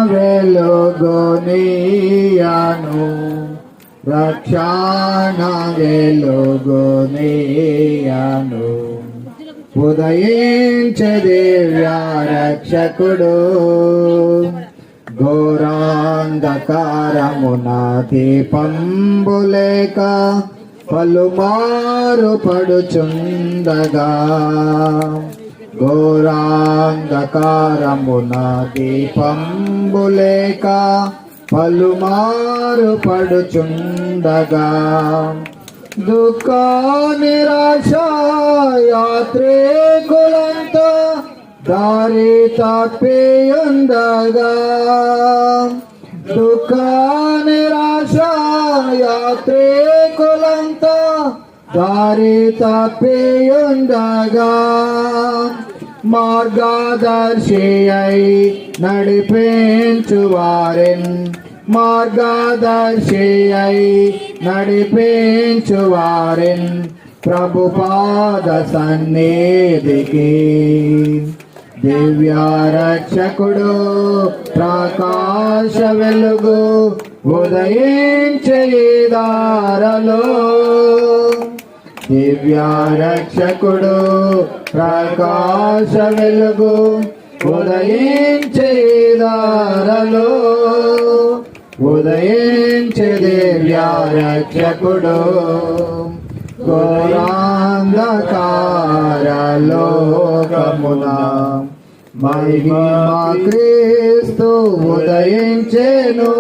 వెలుగునీయను రక్షణ వెలుగునీయను ఉదయించే దివ్య రక్షకుడు ఘోరాంధకారమున దీపంబులేక పలుమారు పడుచుండగా ఘోరాంధకారమున దీపంబులేక పలుమారు పడుచుండగా దుఃఖ నిరాశ యాత్రికులంతా దారి తప్పియుండగా దుఃఖ నిరాశ యాత్రికులంతా దారి తప్పియుండగా మార్గదర్శి అయి నడిపించువారెన్ మార్గదర్శి అయి నడిపించువారెన్ ప్రభుపాద సన్నిధికి దివ్య రక్షకుడు ప్రకాశ వెలుగు ఉదయించే దారలో దివ్య రక్షకుడు ప్రకాశ వెలుగు ఉదయించే దారలో ఉదయించే దివ్య రక్షకుడు ఘోరాంధకార లోకమున మహిమ క్రీస్తు ఉదయించెను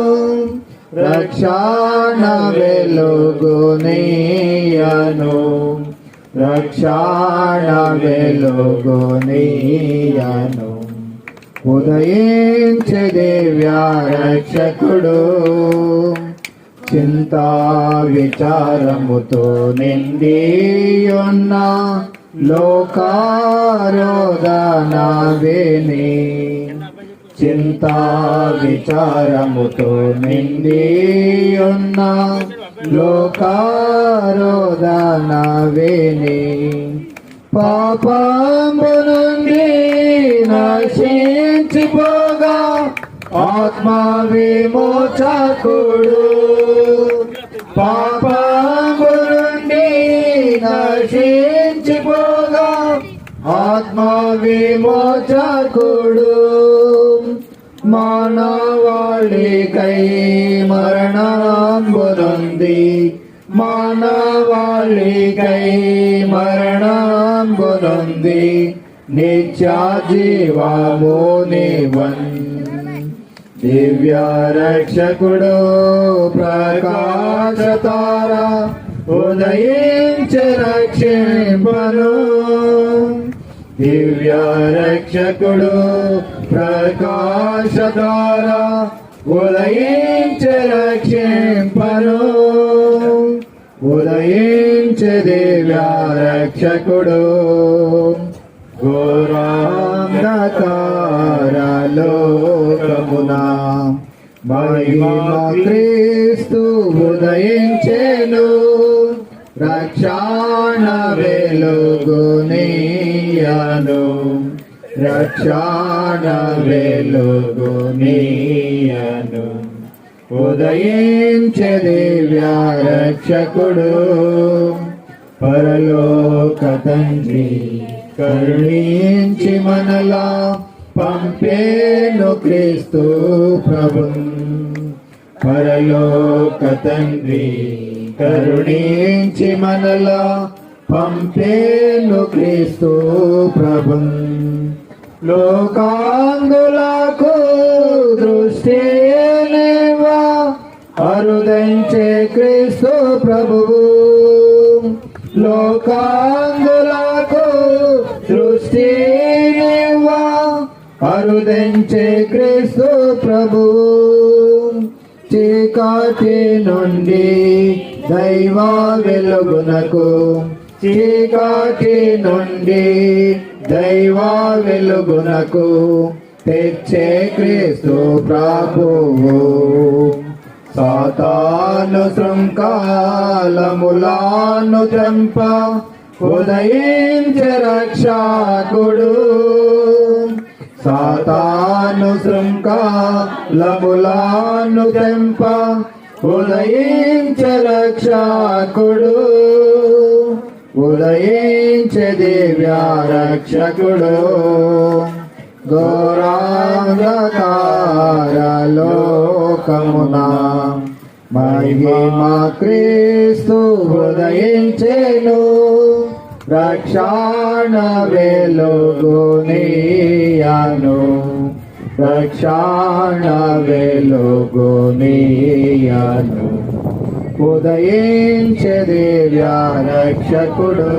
రక్షణ వెలుగునీయను రక్షణ వెలుగునీయను ఉదయించే దివ్య రక్షకుడు చింతా విచారముతో నిండి ఉన్న లోకారోదన విని చింతా విచారముతో నిండి ఉన్న లోకారోదన విని పాపము నుండి నశించిపోగా ఆత్మ విమోచకుడు పాపము నుండి నశించిపోగా ఆత్మ విమోచకుడు మానవాళికై మరణంబునంది మానవాళికై మరణంబునంది నిత్య జీవము నివన్ దివ్య రక్షకుడు ప్రకాశ తార ఉదయించే రక్షింపను దివ్య రక్షకుడు ప్రకాశ తార ఉదయించే రక్షింపను ఉదయించే దివ్య రక్షకుడు ఘోరాంధకార లోకమున మహిమ క్రీస్తు ఉదయించెను రక్షణ వెలుగునీయను రక్షణ వెలుగునీయను ఉదయించే దివ్య రక్షకుడు పరలోక తండ్రి కరుణించి మనలా పంపేను క్రీస్తు ప్రభున్ పరలోక తండ్రి కరుణించి మనలా పంపేను క్రీస్తు ప్రభున్ లోకాంగులకు దృష్టి లేవా అరుదంచే క్రీస్తు ప్రభువు లోకాంగులకు దృష్టి లేవా అరుదంచే క్రీస్తు ప్రభువు చీకటి నుండి దైవ వెలుగునకు చీకటి నుండి దైవ వెలుగునకు తెచ్చే క్రీస్తు ప్రభువు సాతాను శృంఖలములను చంప ఉదయించే రక్షకుడు సాతాను శృంఖలములను తెంప ఉదయించే రక్షకుడు, ఉదయించే దివ్య రక్షకుడు. ఘోరాంధకార లోకమున మహిమ క్రీస్తు ఉదయించెను, రక్షణ వెలుగునియను, రక్షణ వెలుగునియను. ఉదయించే దివ్య రక్షకుడు.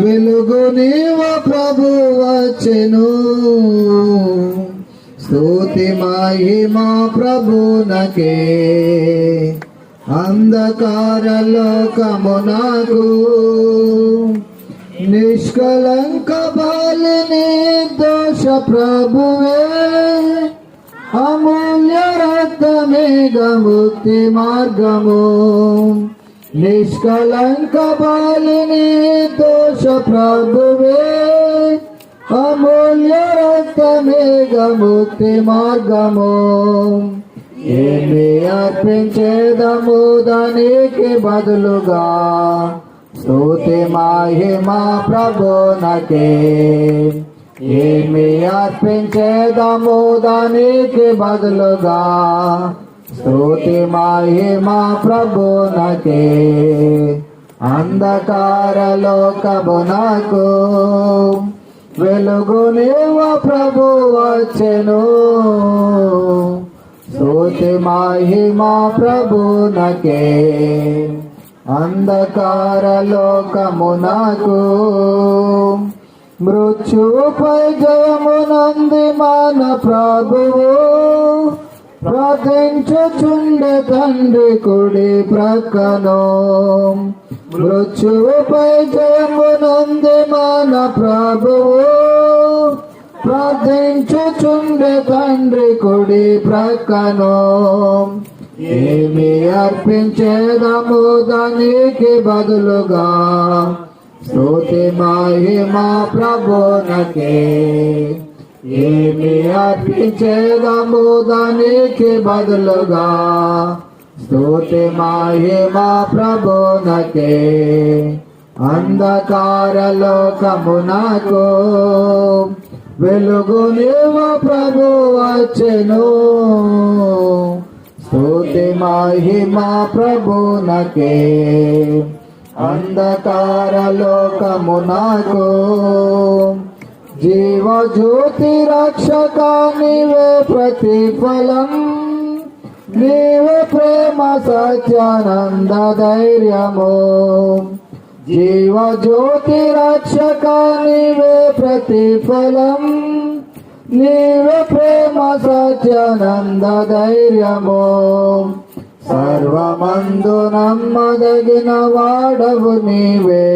వెలుగు నీవ ప్రభు వచ్చెను, స్తుతి మహిమా ప్రభునకే. అంధకార లోకమునకు నిష్కలంక బాలిని దోష ప్రభువే, అమూల్య రక్తమేఘ ముక్తి మార్గము. నిష్కలంక బాలిని దోష ప్రభువే, అమూల్య రక్తమేఘ ముక్తి మార్గము. ఏమి అర్పించేదము దానికి బదులుగా, స్తుతి మహిమా ప్రభునకే. ఏమి అర్పించేదము దానికి బదులుగా, స్తుతి మహిమా ప్రభునకే. అంధకార లోకమునకు వెలుగు నీవ ప్రభు వచ్చెను, స్తుతి మహిమా ప్రభునకే. అంధకార లోకమునకు మృత్యుపై జయమునంది మన ప్రభువు, ప్రార్థించుచుండె తండ్రి కుడి ప్రక్కను. మృత్యుపై జయమునంది మన ప్రభువు, ప్రార్థించుచుండె తండ్రి కుడి ప్రక్కను. ఏమి అర్పించేదము దానికి బదులుగా, స్తుతి మహిమా ప్రభునకే. ఏమి అర్పించేదము దానికి బదులుగా, స్తుతి మహిమా ప్రభునకే. అంధకార లోకమునకు వెలుగు నీవ ప్రభు వచ్చెను, స్తుతి మహిమా ప్రభునకే. అంధకార లోకమునకు జీవజ్యోతి రక్షక నీవే ప్రతిఫలం, నీవే ప్రేమ సత్యానంద ధైర్యము. జీవజ్యోతి రక్షక నీవే ప్రతిఫలం, నీవే ప్రేమ సత్యానంద ధైర్యము. సర్వమందు నమ్మదగిన వాడవు నీవే,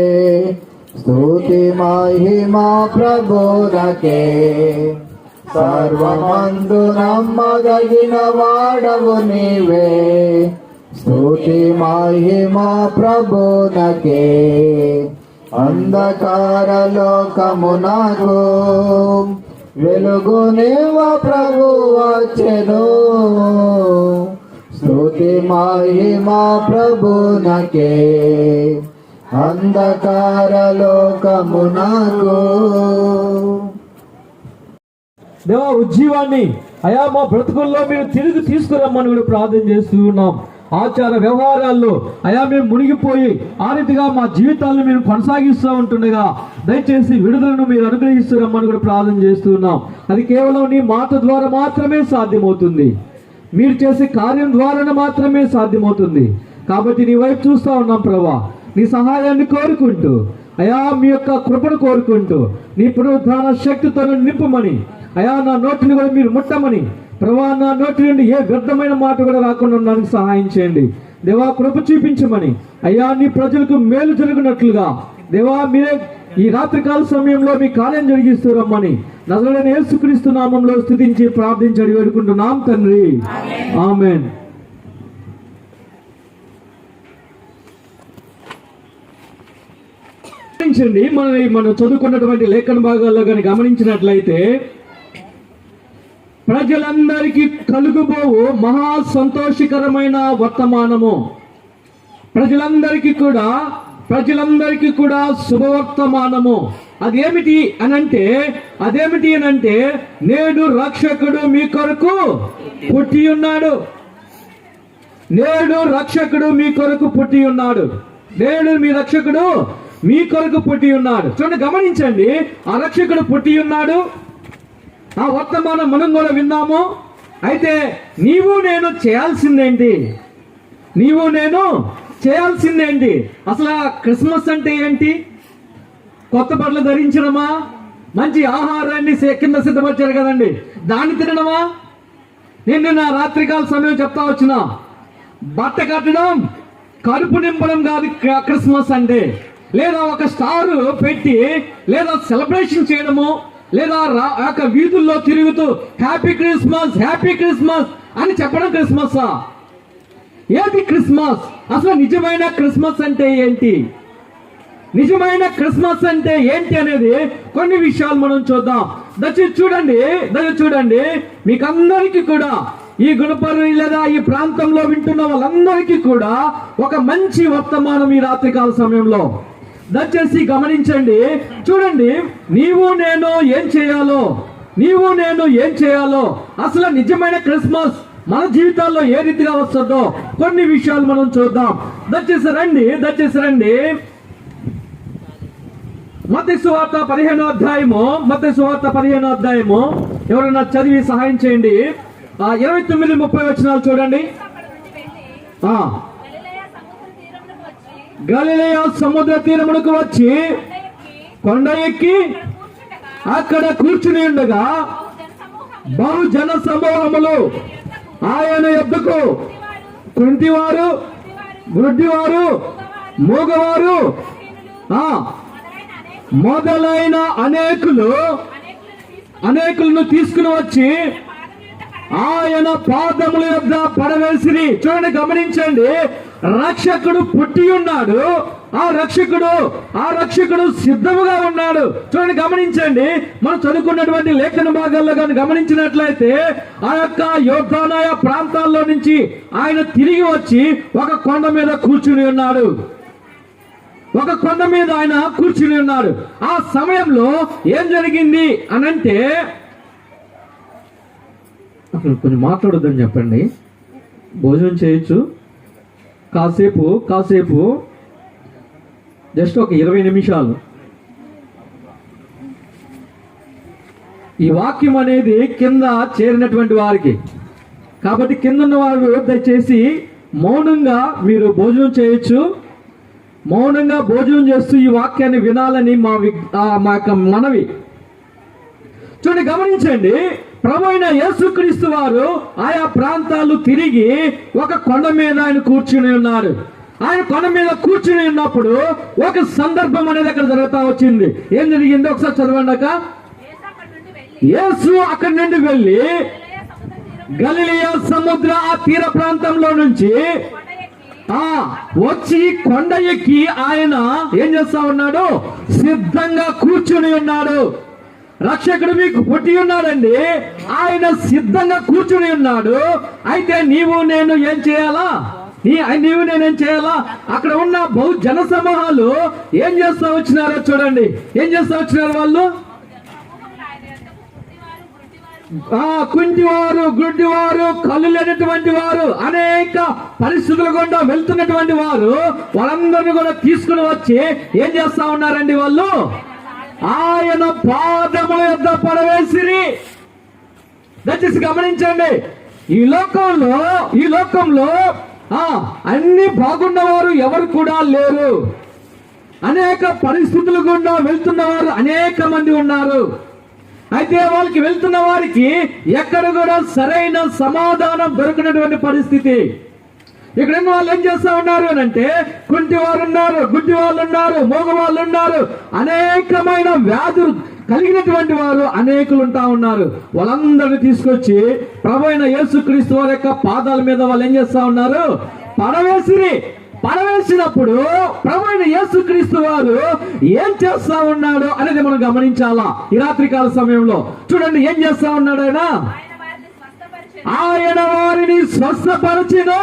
స్తుతి మహిమా ప్రభునకే. సర్వమందు నమ్మదగిన వాడవు నీవే, స్తుతి మహిమా ప్రభునకే. అంధకార లోకమునకు వెలుగు నీవ ప్రభు వచ్చెను, స్తుతి మహిమా ప్రభునకే. అంధకార లోకమునకు. దేవా ఉజ్జీవాన్ని అయా మా బ్రతుకుల్లో మీరు తిరిగి తీసుకురమ్మని కూడా ప్రార్థన చేస్తూ ఉన్నాం. ఆచార వ్యవహారాల్లో అయా మేము మునిగిపోయి ఆ రీతిగా మా జీవితాలను మేము కొనసాగిస్తూ ఉంటుండగా దయచేసి విడుదలను మీరు అనుగ్రహిస్తురమ్మని కూడా ప్రార్థన చేస్తూ ఉన్నాం. అది కేవలం నీ మాట ద్వారా మాత్రమే సాధ్యమవుతుంది, మీరు చేసే కార్యం ద్వారానే మాత్రమే సాధ్యమవుతుంది. కాబట్టి నీ వైపు చూస్తూ ఉన్నాం ప్రభా, నీ సహాయాన్ని కోరుకుంటూ అయా మీ యొక్క కృపను కోరుకుంటూ నీ పునరుద్ధాన శక్తితో నింపమని అయా నా నోటిని కూడా మీరు ముట్టమని ప్రభా, నా నోటి నుండి ఏ వ్యర్థమైన మాట కూడా రాకుండా ఉండడానికి సహాయం చేయండి దేవా. కృప చూపించమని అయ్యా నీ ప్రజలకు మేలు జరుగునట్లుగా దేవా మీరే ఈ రాత్రికాల సమయంలో మీ కార్యం జరిగిస్తూ రమ్మని నజరేయుడైన యేసుక్రీస్తు నామంలో స్తుతించి ప్రార్థించి వేడుకుంటున్నాం తండ్రి, ఆమేన్. గమనించండి, మనం చదువుకున్నటువంటి లేఖన భాగాల్లో కానీ గమనించినట్లయితే ప్రజలందరికీ కలుగుబోవు మహా సంతోషకరమైన వర్తమానము, ప్రజలందరికీ కూడా శుభవర్తమానము. అదేమిటి అనంటే నేడు రక్షకుడు మీ కొరకు పుట్టి ఉన్నాడు. నేడు రక్షకుడు మీ కొరకు పుట్టి ఉన్నాడు. నేడు మీ రక్షకుడు మీ కొరకు పుట్టి ఉన్నాడు. చూడండి, గమనించండి, ఆ రక్షకుడు పుట్టి ఉన్నాడు. ఆ వర్తమానం మనం కూడా విన్నాము. అయితే నీవు నేను చేయాల్సిందేంటి? అసలు క్రిస్మస్ అంటే ఏంటి? కొత్త బట్టలు ధరించడమా? మంచి ఆహారాన్ని కింద సిద్ధపరిచారు కదండి, దాన్ని తినడమా? నేను నా రాత్రికాల సమయం చెప్తా వచ్చిన బట్ట కట్టడం, కడుపు నింపడం కాదు క్రిస్మస్ అంటే. లేదా ఒక స్టార్ పెట్టి లేదా సెలబ్రేషన్ చేయడము, లేదా వీధుల్లో తిరుగుతూ హ్యాపీ క్రిస్మస్ అని చెప్పడం క్రిస్మస్సా? ఏది క్రిస్మస్? అసలు నిజమైన క్రిస్మస్ అంటే ఏంటి? నిజమైన క్రిస్మస్ అంటే ఏంటి అనేది కొన్ని విషయాలు మనం చూద్దాం. దయచేసి చూడండి, మీకు అందరికీ కూడా, ఈ గుణపర్రి లేదా ఈ ప్రాంతంలో వింటున్న వాళ్ళందరికీ కూడా ఒక మంచి వర్తమానం ఈ రాత్రికాల సమయంలో. దయచేసి గమనించండి, చూడండి, నీవు నేను ఏం చేయాలో అసలు నిజమైన క్రిస్మస్ మన జీవితాల్లో ఏ రీతిగా వస్తుందో కొన్ని విషయాలు మనం చూద్దాం. దయచేసి రండి. మత్తయి సువార్త 15వ అధ్యాయము ఎవరైనా చదివి సహాయం చేయండి. 29-30 వచనాలు చూడండి. గలిలయ సముద్ర తీరమునకు వచ్చి కొండ ఎక్కి అక్కడ కూర్చుని ఉండగా బహుజన సమూహములు ఆయన యొద్దకు కుంటివారు, గుడ్డివారు, మూగవారు మొదలైన అనేకులను తీసుకుని వచ్చి ఆయన పాదముల యొద్ద పడవేసిరి. చూడండి, గమనించండి, రక్షకుడు పుట్టి ఉన్నాడు. ఆ రక్షకుడు సిద్ధముగా ఉన్నాడు. చూడండి, గమనించండి, మనం చదువుకున్నటువంటి లేఖన భాగాల్లో కానీ గమనించినట్లయితే ఆ యొక్క యోర్దాను ప్రాంతాల్లో నుంచి ఆయన తిరిగి వచ్చి ఒక కొండ మీద కూర్చుని ఉన్నాడు. ఆ సమయంలో ఏం జరిగింది అనంటే, అసలు కొంచెం మాట్లాడొద్దని చెప్పండి, భోజనం చేయొచ్చు, కాసేపు జస్ట్ ఒక 20 నిమిషాలు. ఈ వాక్యం అనేది కింద చేరినటువంటి వారికి కాబట్టి కింద ఉన్న వారు దయచేసి మౌనంగా మీరు భోజనం చేయొచ్చు. మౌనంగా భోజనం చేస్తూ ఈ వాక్యాన్ని వినాలని మా యొక్క మనవి. చూడండి, గమనించండి, ప్రభువైన యేసుక్రీస్తు వారు ఆయా ప్రాంతాలు తిరిగి ఒక కొండ మీద ఆయన కూర్చుని ఉన్నారు. ఆయన కొండ మీద కూర్చుని ఉన్నప్పుడు ఒక సందర్భం అనేది అక్కడ జరుగుతూ వచ్చింది. ఏం జరిగింది ఒకసారి చదవండి. యేసు అక్కడి నుండి వెళ్ళి గలిలయ సముద్ర ఆ తీర ప్రాంతంలో నుంచి వచ్చి కొండ ఎక్కి ఆయన ఏం చేస్తా ఉన్నాడు? సిద్ధంగా కూర్చుని ఉన్నాడు. రక్షకుడు మీకు పుట్టి ఉన్నాడండి, ఆయన సిద్ధంగా కూర్చుని ఉన్నాడు. అయితే నీవు నేను ఏం చేయాలా? అక్కడ ఉన్న బహు జన సమూహాలు ఏం చేస్తా వచ్చినారో చూడండి. ఏం చేస్తా వచ్చినారు వాళ్ళు? కుంటివారు, గుడ్డివారు, కళ్ళు లేనటువంటి వారు, అనేక పరిస్థితుల గుండా వెళ్తున్నటువంటి వారు, వాళ్ళందరినీ కూడా తీసుకుని వచ్చి ఏం చేస్తా ఉన్నారండి? వాళ్ళు ఆయన పాదముల యొద్ద పడవేసిరి. దయచేసి గమనించండి, ఈ లోకంలో అన్ని బాగున్నవారు ఎవరు కూడా లేరు. అనేక పరిస్థితుల గుండా వెళ్తున్నవారు అనేక మంది ఉన్నారు. అయితే వాళ్ళకి వెళ్తున్న వారికి ఎక్కడ కూడా సరైన సమాధానం దొరికినటువంటి పరిస్థితి. ఇక్కడ వాళ్ళు ఏం చేస్తా ఉన్నారు అంటే, కుంటి వారు ఉన్నారు, గుడ్డి వాళ్ళు ఉన్నారు, మోగవాళ్ళు ఉన్నారు, అనేకమైన వ్యాధులు కలిగినటువంటి వారు అనేకులు ఉంటా ఉన్నారు. వాళ్ళందరినీ తీసుకొచ్చి ప్రభువైన యేసుక్రీస్తు వారి యొక్క పాదాల మీద వాళ్ళు ఏం చేస్తా ఉన్నారు? పడవేసినప్పుడు ప్రభువైన యేసుక్రీస్తు వారు ఏం చేస్తా ఉన్నాడు అనేది మనం గమనించాలా. ఈ రాత్రికాల సమయంలో చూడండి ఏం చేస్తా ఉన్నాడు ఆయన వారిని స్వస్థపరచెను.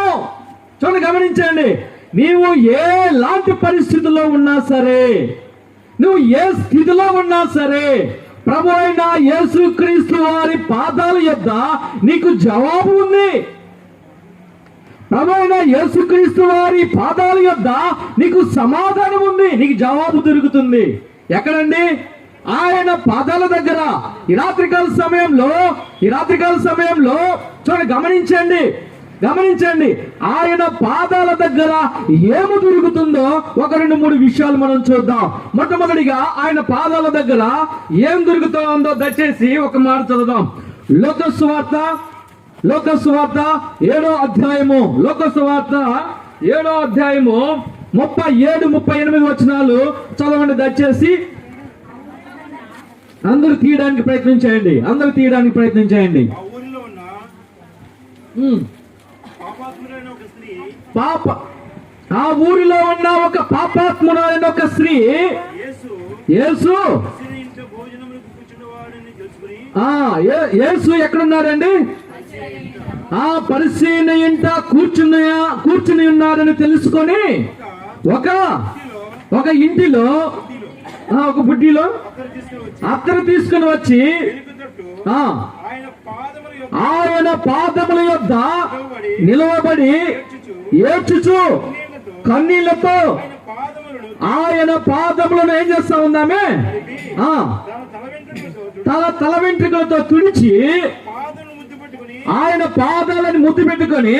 చూడండి గమనించండి, నీవు ఏ లాంటి పరిస్థితుల్లో ఉన్నా సరే, నువ్వు ఏ స్థితిలో ఉన్నా సరే, ప్రభు అయిన యేసుక్రీస్తు వారి పాదాల యొద్ద నీకు జవాబు ఉంది. ప్రభు అయిన యేసుక్రీస్తు వారి పాదాల యొద్ద నీకు సమాధానం ఉంది, నీకు జవాబు దొరుకుతుంది. ఎక్కడండి? ఆయన పాదాల దగ్గర. ఈ రాత్రికాల సమయంలో చూడండి గమనించండి ఆయన పాదాల దగ్గర ఏమి దొరుకుతుందో ఒక 2-3 విషయాలు మనం చూద్దాం. మొట్టమొదటిగా ఆయన పాదాల దగ్గర ఏం దొరుకుతుందో దయచేసి ఒక మాట చదువుదాం. లోకసువార్త 7వ అధ్యాయము, లోకసువార్త 7వ అధ్యాయము 37-38 వచనాలు చదవండి దయచేసి. అందరూ తీయడానికి ప్రయత్నం చేయండి. ఆ ఊరిలో ఉన్న ఒక పాపాత్మురాలైన ఒక స్త్రీ యేసు ఎక్కడున్నారండి? ఆ పరిసయ్యుని ఇంట కూర్చుని ఉన్నారని తెలుసుకొని ఒక ఇంటిలో ఒక బుడ్డిలో అత్తరు తీసుకుని వచ్చి ఆయన పాదముల యొద్ద నిలవబడి ఏడ్చుచు కన్నీళ్లతో ఆయన పాదములను ఏం చేస్తా ఉందామే? తల వెంట్రుకలతో తుడిచి ఆయన పాదాలను ముద్దు పెట్టుకొని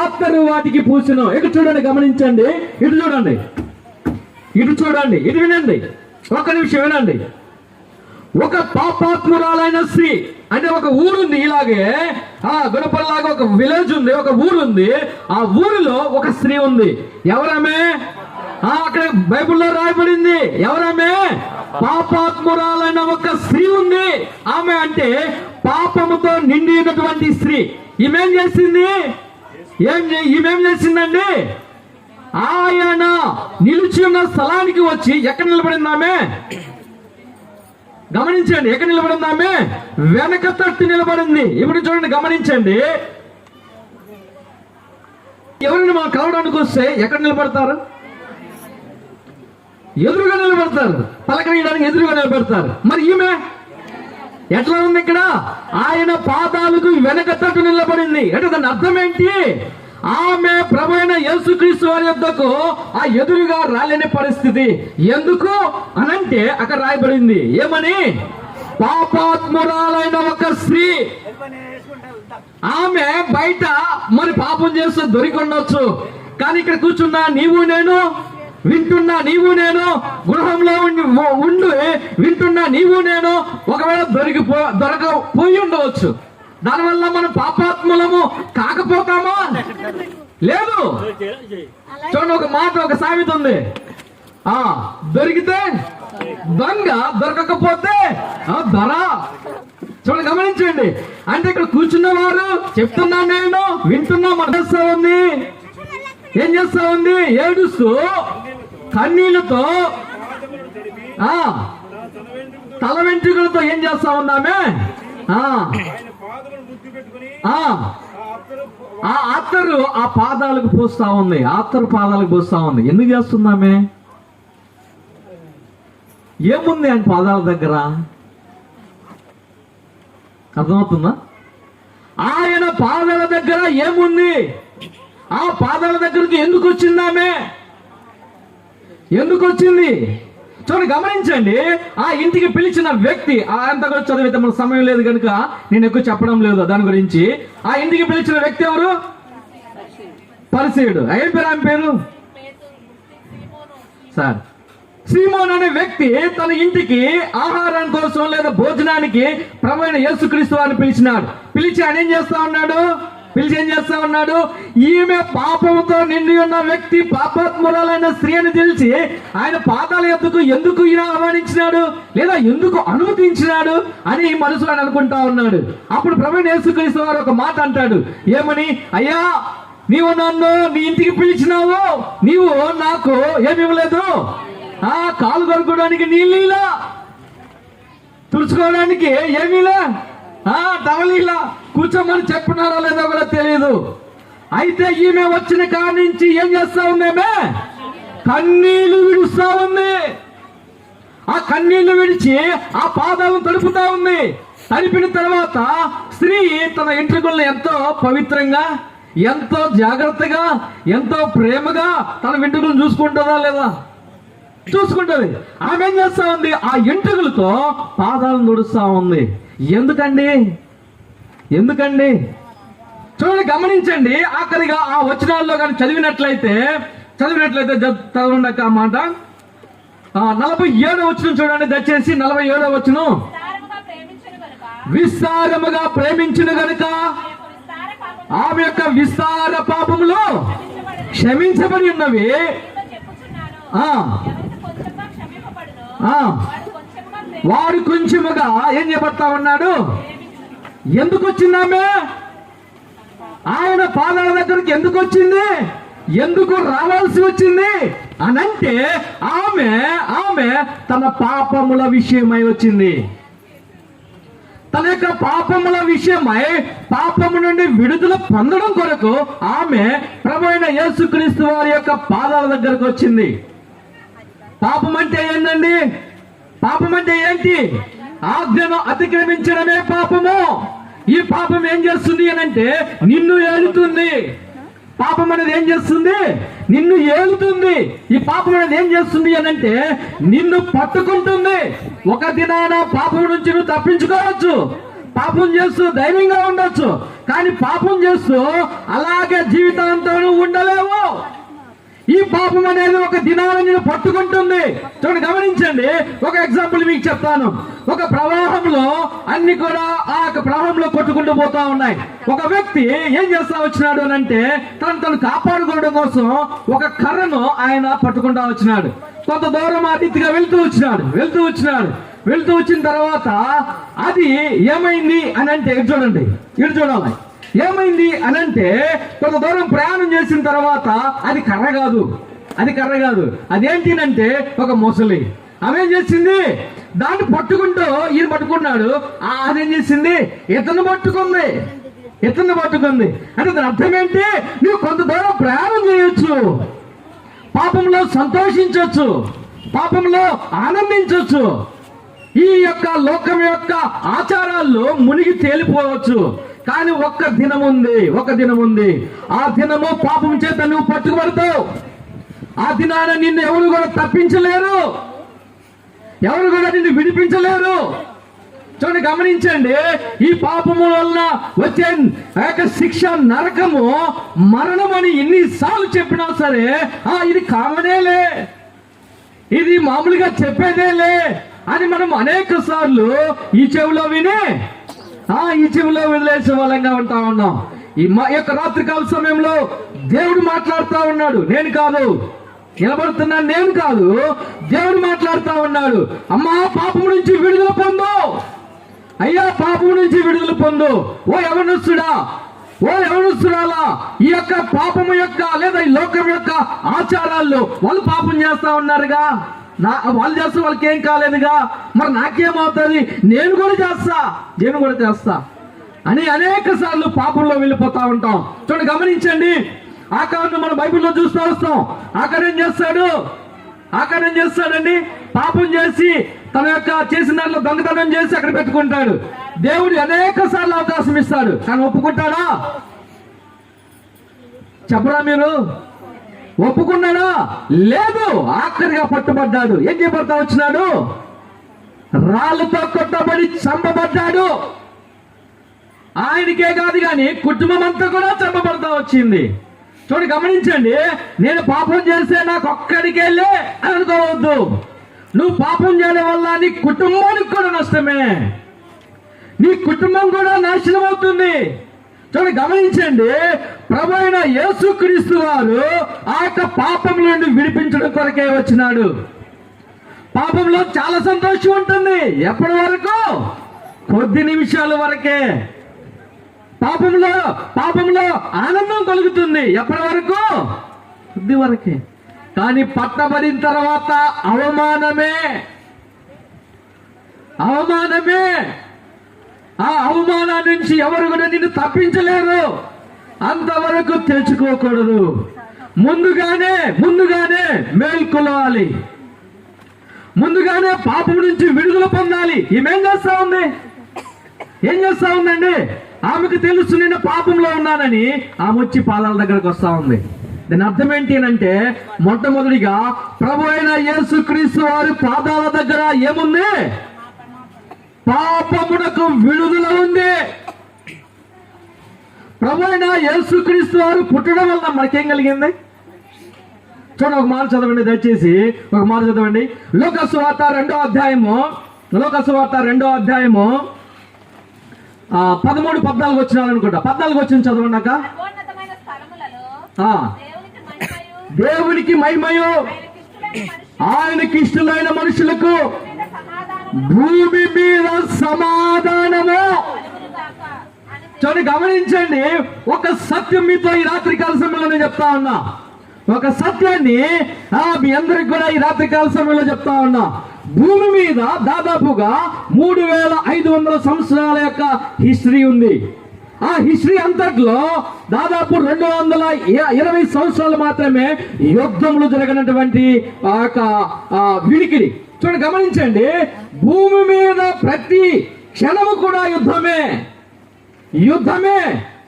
అత్తరు వాటికి పూసెను. ఇటు చూడండి, గమనించండి, ఇటు చూడండి, ఇటు వినండి, ఒక్క నిమిషం వినండి. ఒక పాపాత్మురాలైన స్త్రీ అంటే ఒక ఊరుంది, ఇలాగే గుణపల్లాగా ఒక విలేజ్ ఉంది, ఒక ఊరుంది. ఆ ఊరిలో ఒక స్త్రీ ఉంది. ఎవరామె? అక్కడ బైబిల్లో రాయబడింది. ఎవరామె? పాపాత్మురాలైన ఒక స్త్రీ ఉంది. ఆమె అంటే పాపముతో నిండినటువంటి స్త్రీ. ఈమెం చేసింది? ఈమెం చేసిందండి? ఆయన నిలిచి ఉన్న స్థలానికి వచ్చి ఎక్కడ నిలబడింది ఆమె? గమనించండి, ఎక్కడ నిలబడింది ఆమె? వెనక తట్టు నిలబడింది. ఇప్పుడు చూడండి, గమనించండి, ఎవరిని మా కలవడానికి వస్తే ఎక్కడ నిలబడతారు? ఎదురుగా నిలబడతారు. పలకనీయడానికి ఎదురుగా నిలబడతారు. మరి ఈమె ఎట్లా ఉంది? ఇక్కడ ఆయన పాదాలకు వెనక తట్టు నిలబడింది. అంటే దాని అర్థం ఏంటి? ఆమె ప్రభువైన యేసుక్రీస్తు వారి యొద్దకు ఆ ఎదురుగా రాలేని పరిస్థితి. ఎందుకు అనంటే అక్కడ రాయబడింది ఏమని? పాపాత్మురాలైన ఒక స్త్రీ. ఆమె బయట మరి పాపం చేస్తూ దొరికి ఉండొచ్చు, కానీ ఇక్కడ కూర్చున్నా నీవు నేను, వింటున్నా నీవు నేను, గృహంలో ఉండి వింటున్నా నీవు నేను ఒకవేళ దొరకపోయి ఉండవచ్చు. దానివల్ల మనం పాపాత్ములము కాకపోతామా? లేదు. చూడండి, ఒక మాట, ఒక సామెత ఉంది, దొరికితే దొంగ, దొరకకపోతే దొర. చూడండి, గమనించండి. అంటే ఇక్కడ కూర్చున్న వారు చెప్తున్నా నేను, వింటున్నా, మన చేస్తా ఉంది, ఏం చేస్తా ఉంది? ఏడుస్తూ కన్నీళ్లతో తల వెంట్రుకలతో ఏం చేస్తా ఉందామే? అత్తరు ఆ పాదాలకు పూస్తా ఉంది. పాదాలకు పూస్తా ఉంది. ఎందుకు చేస్తుందామే? ఏముంది ఆయన పాదాల దగ్గర? అర్థమవుతుందా? ఆయన పాదాల దగ్గర ఏముంది? ఆ పాదాల దగ్గరకు ఎందుకు వచ్చిందామే? ఎందుకు వచ్చింది? చూడండి, గమనించండి. ఆ ఇంటికి పిలిచిన వ్యక్తి, అంత కూడా చదివితే మన సమయం లేదు కనుక నేను ఎక్కువ చెప్పడం లేదు దాని గురించి. ఆ ఇంటికి పిలిచిన వ్యక్తి ఎవరు? పరిసయ్యుడు. ఏం పేరు ఆమె పేరు? సార్, సీమోన్ అనే వ్యక్తి తన ఇంటికి ఆహారం కోసం లేదా భోజనానికి ప్రభువైన యేసుక్రీస్తు వారిని పిలిచినాడు. పిలిచి ఆయన ఏం చేస్తా ఉన్నాడు? ఈమె పాపంతో నిండి ఉన్న వ్యక్తి, పాపాత్మురాలైన స్త్రీ అని తెలిసి ఆయన పాదాల యొద్దకు ఎందుకు ఈయన ఆహ్వానించినాడు లేదా ఎందుకు అనుమతించినాడు అని మనసులో అనుకుంటా ఉన్నాడు. అప్పుడు ప్రభువైన యేసుక్రీస్తు వారు ఒక మాట అంటాడు. ఏమని? అయ్యా, నీవు నన్ను నీ ఇంటికి పిలిచినావు, నీవు నాకు ఏమి ఇవ్వలేదు. కాలు కొనుక్కోవడానికి నీళ్ళ, తుడుచుకోవడానికి ఏమీలా, టవలీలా, కూర్చోమని చెప్పినారా లేదో కూడా తెలియదు. అయితే ఈమె వచ్చిన కాడి నుంచి ఏం చేస్తా ఉందేమే? కన్నీళ్లు విడుస్తా ఉంది. ఆ కన్నీళ్లు విడిచి ఆ పాదాలను తడుపుతా ఉంది. తడిపిన తర్వాత స్త్రీ తన ఎంట్రుకలను ఎంతో పవిత్రంగా, ఎంతో జాగ్రత్తగా, ఎంతో ప్రేమగా తన వెంట్రుకలను చూసుకుంటుందా లేదా? చూసుకుంటుంది. ఆమె ఏం చేస్తా ఉంది? ఆ ఎంట్రుకలతో పాదాలను తుడుస్తా ఉంది. ఎందుకండి చూడండి, గమనించండి. ఆఖరిగా ఆ వచనాల్లో కానీ చదివినట్లయితే చదవండి ఆ మాట. 47వ వచనం చూడండి దయచేసి. 47వ వచనం. విస్తారముగా ప్రేమించును గనుక ఆమె యొక్క విస్తార పాపములు క్షమించబడి ఉన్నవి. వాడు కొంచెముగా ఏం చేయబడతా ఉన్నాడు? ఎందుకు వచ్చిందామె? ఆయన పాదాల దగ్గరికి ఎందుకు వచ్చింది? ఎందుకు రావాల్సి వచ్చింది అనంటే ఆమె తన పాపముల విషయమై వచ్చింది. తన యొక్క పాపముల విషయమై, పాపము నుండి విడుదల పొందడం కొరకు ఆమె ప్రభువైన యేసుక్రీస్తు వారి యొక్క పాదాల దగ్గరకు వచ్చింది. పాపం అంటే ఏంటండి? పాపం అంటే ఏంటి? ఆజ్ఞను అతిక్రమించడమే పాపము. ఈ పాపం ఏం చేస్తుంది అనంటే నిన్ను ఏలుతుంది. పాపం అనేది ఏం చేస్తుంది? నిన్ను ఏలుతుంది. ఈ పాపం అనేది ఏం చేస్తుంది అనంటే నిన్ను పట్టుకుంటుంది. ఒక దినాన పాపం నుంచి నువ్వు తప్పించుకోవచ్చు, పాపం చేస్తూ ధైర్యంగా ఉండొచ్చు, కానీ పాపం చేస్తూ అలాగే జీవితాంతం నువ్వు ఉండలేవు. ఈ పాపం అనేది ఒక దినాన నేను పట్టుకుంటుంది. చూడండి, గమనించండి. ఒక ఎగ్జాంపుల్ మీకు చెప్తాను. ఒక ప్రవాహంలో అన్ని కూడా ఆ ప్రవాహంలో కొట్టుకుంటూ పోతా ఉన్నాయి. ఒక వ్యక్తి ఏం చేస్తా వచ్చినాడు అని అంటే తను కాపాడుకోవడం కోసం ఒక కర్రను ఆయన పట్టుకుంటా వచ్చినాడు. కొంత దూరం అతిథిగా వెళ్తూ వచ్చిన తర్వాత అది ఏమైంది అని అంటే చూడండి, ఇటు చూడాలి. ఏమైంది అనంటే కొంత దూరం ప్రయాణం చేసిన తర్వాత అది కర్ర కాదు, అదేంటినంటే ఒక మొసలి. ఆమె ఏం చేసింది? దాన్ని పట్టుకుంటూ ఈయన పట్టుకున్నాడు. అదేం చేసింది? ఇతను పట్టుకుంది. అంటే దాని అర్థం ఏంటి? నువ్వు కొంత దూరం ప్రయాణం చేయొచ్చు, పాపంలో సంతోషించవచ్చు, పాపంలో ఆనందించవచ్చు, ఈ యొక్క లోకం యొక్క ఆచారాల్లో మునిగి తేలిపోవచ్చు. కానీ ఒక్క దినం ఉంది. ఆ దినము పాపం చేత నువ్వు పట్టుకుపడతావు. ఆ దినాన నిన్ను ఎవరు కూడా తప్పించలేరు, ఎవరు కూడా నిన్ను విడిపించలేరు. చూడండి, గమనించండి. ఈ పాపము వలన వచ్చే శిక్ష నరకము, మరణం అని ఎన్నిసార్లు చెప్పినా సరే ఇది కామనేలే, ఇది మామూలుగా చెప్పేదేలే అని మనం అనేక సార్లు ఈ చెవిలో విని ఈ చెవిలో వదిలేసే వాళ్ళంగా ఉంటా ఉన్నాం. ఈ యొక్క రాత్రికాల సమయంలో దేవుడు మాట్లాడుతూ ఉన్నాడు. నేను కాదు దేవుడు మాట్లాడుతూ ఉన్నాడు. అమ్మా, పాపం నుంచి విడుదల పొందు. అయ్యా, పాపం నుంచి విడుదల పొందు. ఓ యవనస్తురాలా, ఈ యొక్క పాపము యొక్క లేదా ఈ లోకం యొక్క ఆచారాల్లో వాళ్ళు పాపం చేస్తా ఉన్నారుగా, వాళ్ళు చేస్తే వాళ్ళకి ఏం కాలేదుగా, మరి నాకేమవుతుంది? నేను కూడా చేస్తా అని అనేక సార్లు పాపంలో వెళ్ళిపోతా ఉంటాం. చూడండి, గమనించండి. ఆకారం మన బైబిల్లో చూస్తూ వస్తాం. ఆకారం ఏం చేస్తాడండి? పాపం చేసి తన యొక్క చేసిన దాంట్లో దొంగతనం చేసి అక్కడ పెట్టుకుంటాడు. దేవుడు అనేక సార్లు అవకాశం ఇస్తాడు, కానీ ఒప్పుకుంటాడా? చెప్పరా మీరు? ఒప్పుకున్నాడా? లేదు. ఆఖరిగా పట్టుబడ్డాడు. ఏం చేయబడతా వచ్చినాడు? రాళ్ళతో కొట్టబడి చంపబడ్డాడు. ఆయనకే కాదు కానీ కుటుంబం అంతా కూడా చంపబడతా వచ్చింది. చూడండి, గమనించండి. నేను పాపం చేస్తే నాకు ఒక్కడికెళ్ళే అని అనుకోవద్దు. నువ్వు పాపం చేయడం వల్ల నీ కుటుంబానికి కూడా నష్టమే, నీ కుటుంబం కూడా నాశనం అవుతుంది. చూడండి, గమనించండి. ప్రభువైన యేసుక్రీస్తు వారు ఆ యొక్క పాపం నుండి విడిపించడం కొరకే వచ్చినాడు. పాపంలో చాలా సంతోషం ఉంటుంది. ఎప్పటి వరకు? కొద్ది నిమిషాల వరకే. పాపంలో ఆనందం కలుగుతుంది. ఎప్పటి వరకు? కొద్ది వరకే. కానీ పట్టబడిన తర్వాత అవమానమే. ఆ అవమానం నుంచి ఎవరు కూడా నిన్ను తప్పించలేరు. అంతవరకు తెచ్చుకోకూడదు. ముందుగానే మేల్కొలవాలి. ముందుగానే పాపం నుంచి విడుదల పొందాలి. ఈమెం చేస్తా ఉంది? ఏం చేస్తా ఉందండి? ఆమెకు తెలుసు నేను పాపంలో ఉన్నానని. ఆమె వచ్చి పాదాల దగ్గరకు వస్తా ఉంది. దాని అర్థం ఏంటి అంటే, మొట్టమొదటిగా ప్రభు అయిన యేసుక్రీస్తు వారి పాదాల దగ్గర ఏముంది? పాపమునకు విడుదల ఉంది. ప్రభు అయిన యేసుక్రీస్తు వారు పుట్టడం వల్ల మనకేం కలిగింది? చూడండి, ఒక మాట చదవండి, దయచేసి ఒక మాట చదవండి. లూకా సువార్త 2వ అధ్యాయము 13-14 వచ్చినాలు అనుకుంటా. 14 వచ్చిన చదవండి. దేవునికి మహిమయు ఆయనకి ఇష్టలైన మనుషులకు భూమి మీద సమాధానము. చూడండి, గమనించండి. ఒక సత్యం మీతో ఈ రాత్రికాల సమయంలో నేను చెప్తా ఉన్నా. ఒక సత్యాన్ని మీ అందరికి కూడా ఈ రాత్రికాల సమయంలో చెప్తా ఉన్నా. భూమి మీద దాదాపుగా 3500 సంవత్సరాల యొక్క హిస్టరీ ఉంది. ఆ హిస్టరీ అంతట్లో దాదాపు 220 సంవత్సరాలు మాత్రమే యుద్ధములు జరగనటువంటి విడికిడి. చూడండి, గమనించండి. భూమి మీద ప్రతి క్షణము కూడా యుద్ధమే.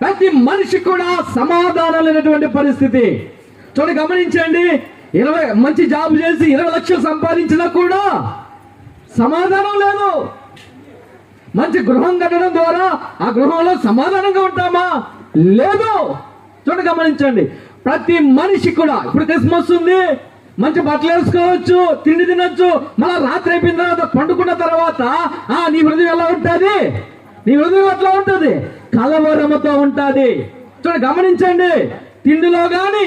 ప్రతి మనిషి కూడా సమాధానం లేనటువంటి పరిస్థితి. చూడండి, గమనించండి. మంచి జాబ్ చేసి 20 లక్షలు సంపాదించినా కూడా సమాధానం లేదు. మంచి గృహం కట్టడం ద్వారా ఆ గృహంలో సమాధానంగా ఉంటామా? లేదు. చూడండి, గమనించండి. ప్రతి మనిషి కూడా, ఇప్పుడు క్రిస్మస్ ఉంది, మంచి బట్టలు వేసుకోవచ్చు, తిండి తినొచ్చు. మళ్ళా రాత్రి అయిపోయిన తర్వాత, పండుకున్న తర్వాత నీ హృదయం ఎలా ఉంటుంది? నీ హృదయం ఎట్లా ఉంటుంది? కలవరముతో ఉంటుంది. చూడండి, గమనించండి. తిండిలో గాని,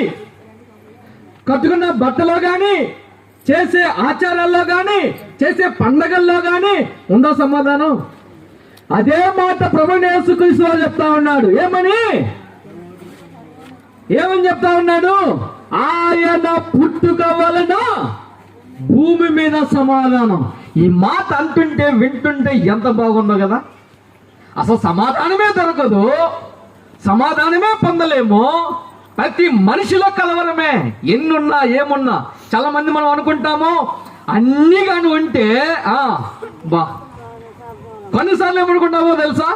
కట్టుకున్న బట్టలో గాని, చేసే ఆచారాల్లో గాని, చేసే పండగల్లో గాని ఉందా సమాధానం? అదే మాట ప్రభువైన యేసుక్రీస్తు వారు చెప్తా ఉన్నాడు. ఏమని చెప్తా ఉన్నాడు? ఆయన పుట్టుక వలన భూమి మీద సమాధానం. ఈ మాట అంటుంటే వింటుంటే ఎంత బాగుందో కదా. అసలు సమాధానమే దొరకదు, సమాధానమే పొందలేము. ప్రతి మనిషిలో కలవరమే. ఎన్నున్నా ఏమున్నా. చాలా మంది మనం అనుకుంటాము అన్ని కాని ఉంటే కొన్నిసార్లు ఏమనుకుంటామో తెలుసా?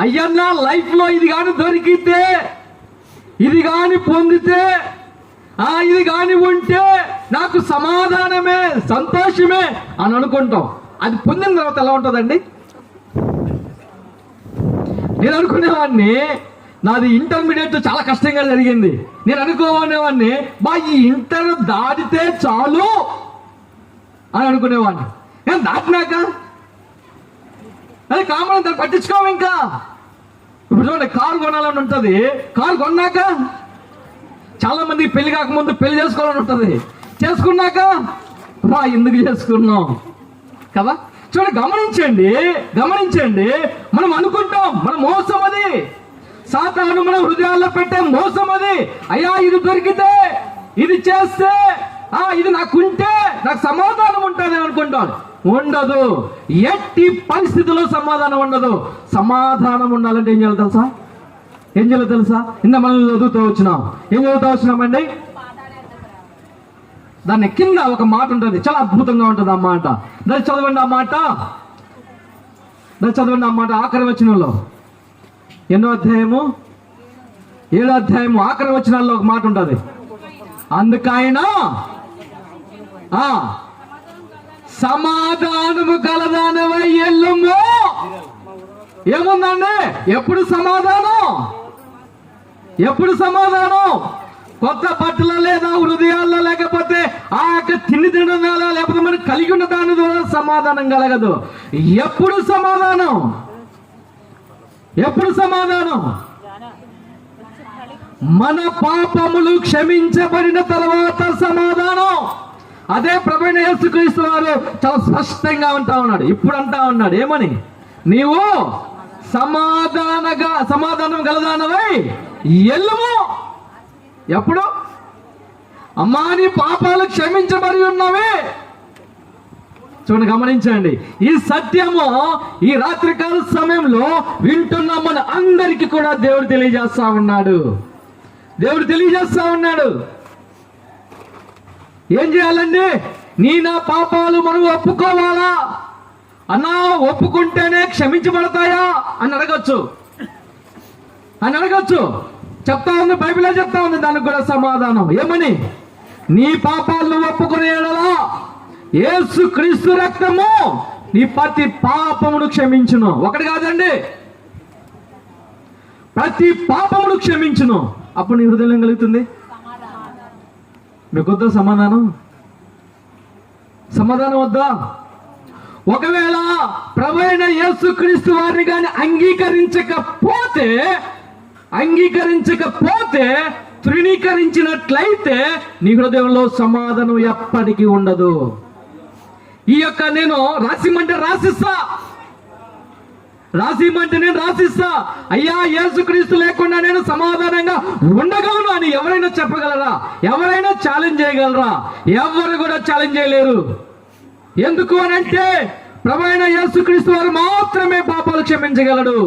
అయ్యన్నా లైఫ్ లో ఇది కాని దొరికితే, ఇది కాని పొందితే, ఇది కాని ఉంటే నాకు సమాధానమే, సంతోషమే అని అనుకుంటాం. అది పొందిన తర్వాత ఎలా ఉంటుందండి? నేను అనుకునేవాడిని, నాది ఇంటర్మీడియట్ చాలా కష్టంగా జరిగింది. నేను అనుకోనేవాడిని, ఈ ఇంటర్ దాటితే చాలు అని అనుకునేవాడిని. నేను దాటినాక అది కామన్, దాన్ని పట్టించుకోము. ఇంకా ఇప్పుడు చూడండి, కారు కొనాలని ఉంటుంది. కారు కొన్నాక చాలా మంది పెళ్లి కాకముందు పెళ్లి చేసుకోవాలని ఉంటుంది. చేసుకున్నాక ఎందుకు చేసుకున్నాం కదా. చూడండి, గమనించండి. మనం అనుకుంటాం మన మోసం అది. సాతాను మన హృదయాల్లో పెట్టే మోసం అది. అయ్యా ఇది దొరికితే, ఇది చేస్తే, ఇది నాకుంటే నాకు సమాధానం ఉంటుంది అనుకుంటాను. ఉండదు. ఎట్టి పరిస్థితుల్లో సమాధానం ఉండదు. సమాధానం ఉండాలంటే ఏం చేయాలి తెలుసా? ఇంత మనం చదువుతూ వచ్చినామండి. దాన్ని కింద ఒక మాట ఉంటుంది, చాలా అద్భుతంగా ఉంటుంది ఆ మాట. దాన్ని చదవండి ఆ మాట. ఆఖరి వచనంలో 8వ అధ్యాయము 7వ అధ్యాయము ఆఖరి వచనాల్లో ఒక మాట ఉంటుంది. అందుకైనా సమాధానము కలదానవై ఎల్లుము. ఏముందండి? ఎప్పుడు సమాధానం? కొత్త బట్టల లేదా హృదయాల్లో, లేకపోతే ఆ యొక్క తిండి తినడం వల్ల, లేకపోతే మనం కలిగి ఉన్న దాని ద్వారా సమాధానం కలగదు. ఎప్పుడు సమాధానం? మన పాపములు క్షమించబడిన తర్వాత సమాధానం. అదే ప్రభువైన యేసుక్రీస్తు వారు చాలా స్పష్టంగా అంటా ఉన్నాడు. ఇప్పుడు అంటా ఉన్నాడు ఏమని? నీవు సమాధానం గలదానవై ఎల్లుము. ఎప్పుడు? అమ్మా నీ పాపాలు క్షమించబడి ఉన్నవే. చూడండి, గమనించండి. ఈ సత్యము ఈ రాత్రికాల సమయంలో వింటున్న మన అందరికీ కూడా దేవుడు తెలియజేస్తా ఉన్నాడు. దేవుడు తెలియజేస్తా ఉన్నాడు. ఏం చేయాలండి? నా పాపాలు మనం ఒప్పుకోవాలా అన్నా? ఒప్పుకుంటేనే క్షమించబడతాయా అని అడగచ్చు. చెప్తా ఉంది, బైబిలే చెప్తా ఉంది దానికి కూడా సమాధానం. ఏమని? నీ పాపాలను ఒప్పుకునే యెడల యేసు క్రీస్తు రక్తము నీ ప్రతి పాపమును క్షమించును. ఒకటి కాదండి, ప్రతి పాపమును క్షమించును. అప్పుడు నీ హృదయం కలుగుతుంది. మీకు వద్దా సమాధానం వద్దా? ఒకవేళ ప్రభువైన యేసుక్రీస్తు వారిని కానీ అంగీకరించకపోతే తృణీకరించినట్లయితే నీ హృదయంలో సమాధానం ఎప్పటికీ ఉండదు. ఈ యొక్క నేను రాసిమంటే నేను రాసిస్తా. అయ్యా, యేసుక్రీస్తు లేకుండా నేను సమాధానంగా ఉండగలను అని ఎవరైనా చెప్పగలరా? ఎవరైనా ఛాలెంజ్ చేయగలరా? ఎవరు కూడా ఛాలెంజ్ చేయలేరు. ఎందుకు అని అంటే ప్రభువైన యేసుక్రీస్తు వారు మాత్రమే పాపాలు క్షమించగలడు.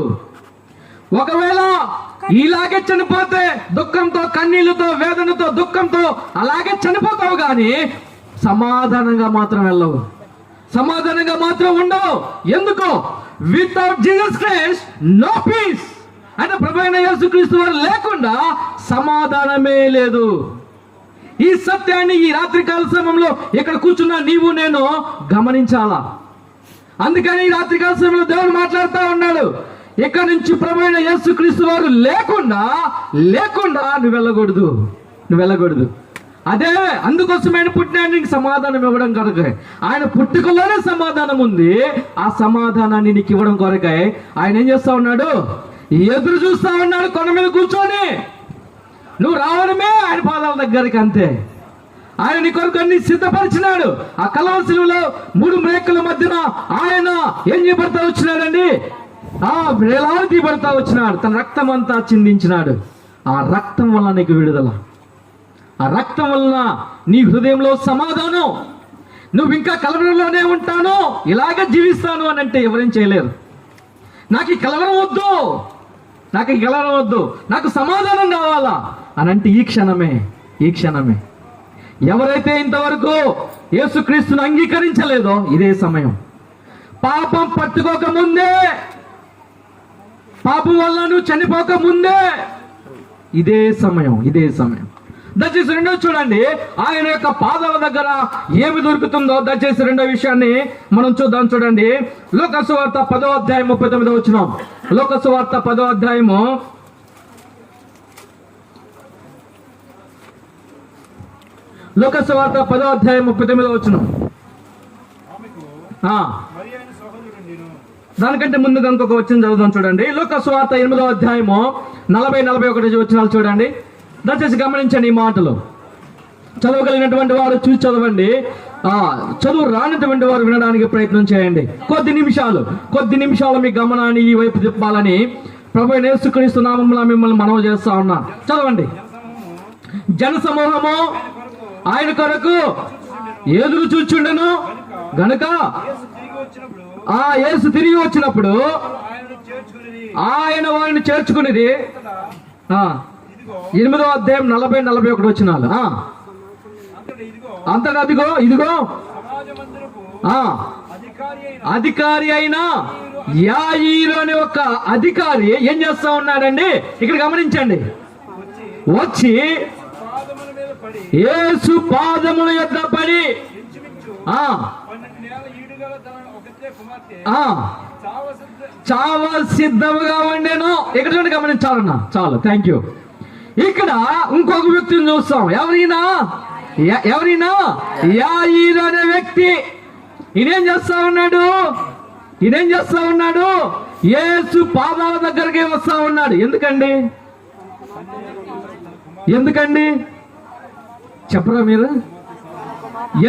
ఒకవేళ ఇలాగే చనిపోతే దుఃఖంతో, కన్నీళ్లతో, వేదనతో, దుఃఖంతో అలాగే చనిపోతావు, కానీ సమాధానంగా మాత్రం వెళ్ళవు, సమాధానంగా మాత్రం ఉండవు. ఎందుకు? Without Jesus Christ no peace. అంటే ప్రభువైన యేసుక్రీస్తు వారు లేకుండా సమాధానమే లేదు. ఈ సత్యాన్ని ఈ రాత్రికాల సమయంలో ఇక్కడ కూర్చున్న నీవు నేను గమనించాలా. అందుకని ఈ రాత్రికాల సమయంలో దేవుడు మాట్లాడుతూ ఉన్నాడు. ఇక్కడ నుంచి ప్రభువైన యేసుక్రీస్తు వారు లేకుండా నువ్వు వెళ్ళకూడదు. అదే అందుకోసమైన పుట్టిన నీకు సమాధానం ఇవ్వడం కొరకే. ఆయన పుట్టుకలోనే సమాధానం ఉంది. ఆ సమాధానాన్ని నీకు ఇవ్వడం కొరకే ఆయన ఏం చేస్తా ఉన్నాడు? ఎదురు చూస్తా ఉన్నాడు కొండ మీద కూర్చొని. నువ్వు రావడమే ఆయన పాదాల దగ్గరికి, అంతే. ఆయన నీ కొరకు అన్ని సిద్ధపరిచినాడు. ఆ కల్వరి శిలువలో 3 మ్రేకుల మధ్యన ఆయన ఏం చేయబడతా వచ్చినాడండి? వేలాది తీయబడతా వచ్చినాడు. తన రక్తం అంతా చిందించినాడు. ఆ రక్తం వల్ల నీకు విడుదల, ఆ రక్తం వలన నీ హృదయంలో సమాధానం. నువ్వు ఇంకా కలవరంలోనే ఉంటాను, ఇలాగే జీవిస్తాను అని అంటే ఎవరేం చేయలేరు. నాకు ఈ కలవరం వద్దు, నాకు సమాధానం కావాలా అని అంటే ఈ క్షణమే ఎవరైతే ఇంతవరకు యేసుక్రీస్తును అంగీకరించలేదో ఇదే సమయం. పాపం పట్టుకోక ముందే, పాపం వల్ల నువ్వు చనిపోక ముందే ఇదే సమయం. దయచేసి రెండో చూడండి, ఆయన యొక్క పాదాల దగ్గర ఏమి దొరుకుతుందో దయచేసి రెండో విషయాన్ని మనం చూద్దాం. చూడండి, లూకా సువార్త 10వ అధ్యాయం 39వ వచనం. లూకా సువార్త 10వ అధ్యాయము 39వ వచనం. దానికంటే ముందుగా ఇంకొక వచనం చదువుదాం. చూడండి, లూకా సువార్త 8వ అధ్యాయము 40-41 వచనాలు చూడండి. దయచేసి గమనించండి ఈ మాటలు. చదవగలిగినటువంటి వారు చూసి చదవండి. చదువు రానటువంటి వారు వినడానికి ప్రయత్నం చేయండి. కొద్ది నిమిషాలు మీ గమనాన్ని ఈ వైపు తిప్పాలని ప్రభువైన యేసుక్రీస్తు నామములో మిమ్మల్ని మనవి చేస్తా ఉన్నా. చదవండి. జనసమూహము ఆయన కొరకు ఎదురు చూచుండెను గనుక యేసు తిరిగి వచ్చినప్పుడు ఆయన వారిని చేర్చుకునేది. 8వ అధ్యాయం 40-41 వచనాలు. అంతటా ఇదిగో అధికారి అయిన యాయీరు అనే ఒక అధికారి ఏం చేస్తా ఉన్నాడండి? ఇక్కడ గమనించండి. వచ్చి యేసు పాదముల యొద్ద పడి చావ సిద్ధముగా ఉండేను. ఇక్కడ చూడండి, గమనించాలన్నా. చాలు, థ్యాంక్ యూ. ఇక్కడ ఇంకొక వ్యక్తిని చూస్తాం. ఎవరైనా యాయీరు అనే వ్యక్తి ఈయనేం చేస్తా ఉన్నాడు? యేసు పాదాల దగ్గరికి వస్తా ఉన్నాడు. ఎందుకండి చెప్పరా మీరు?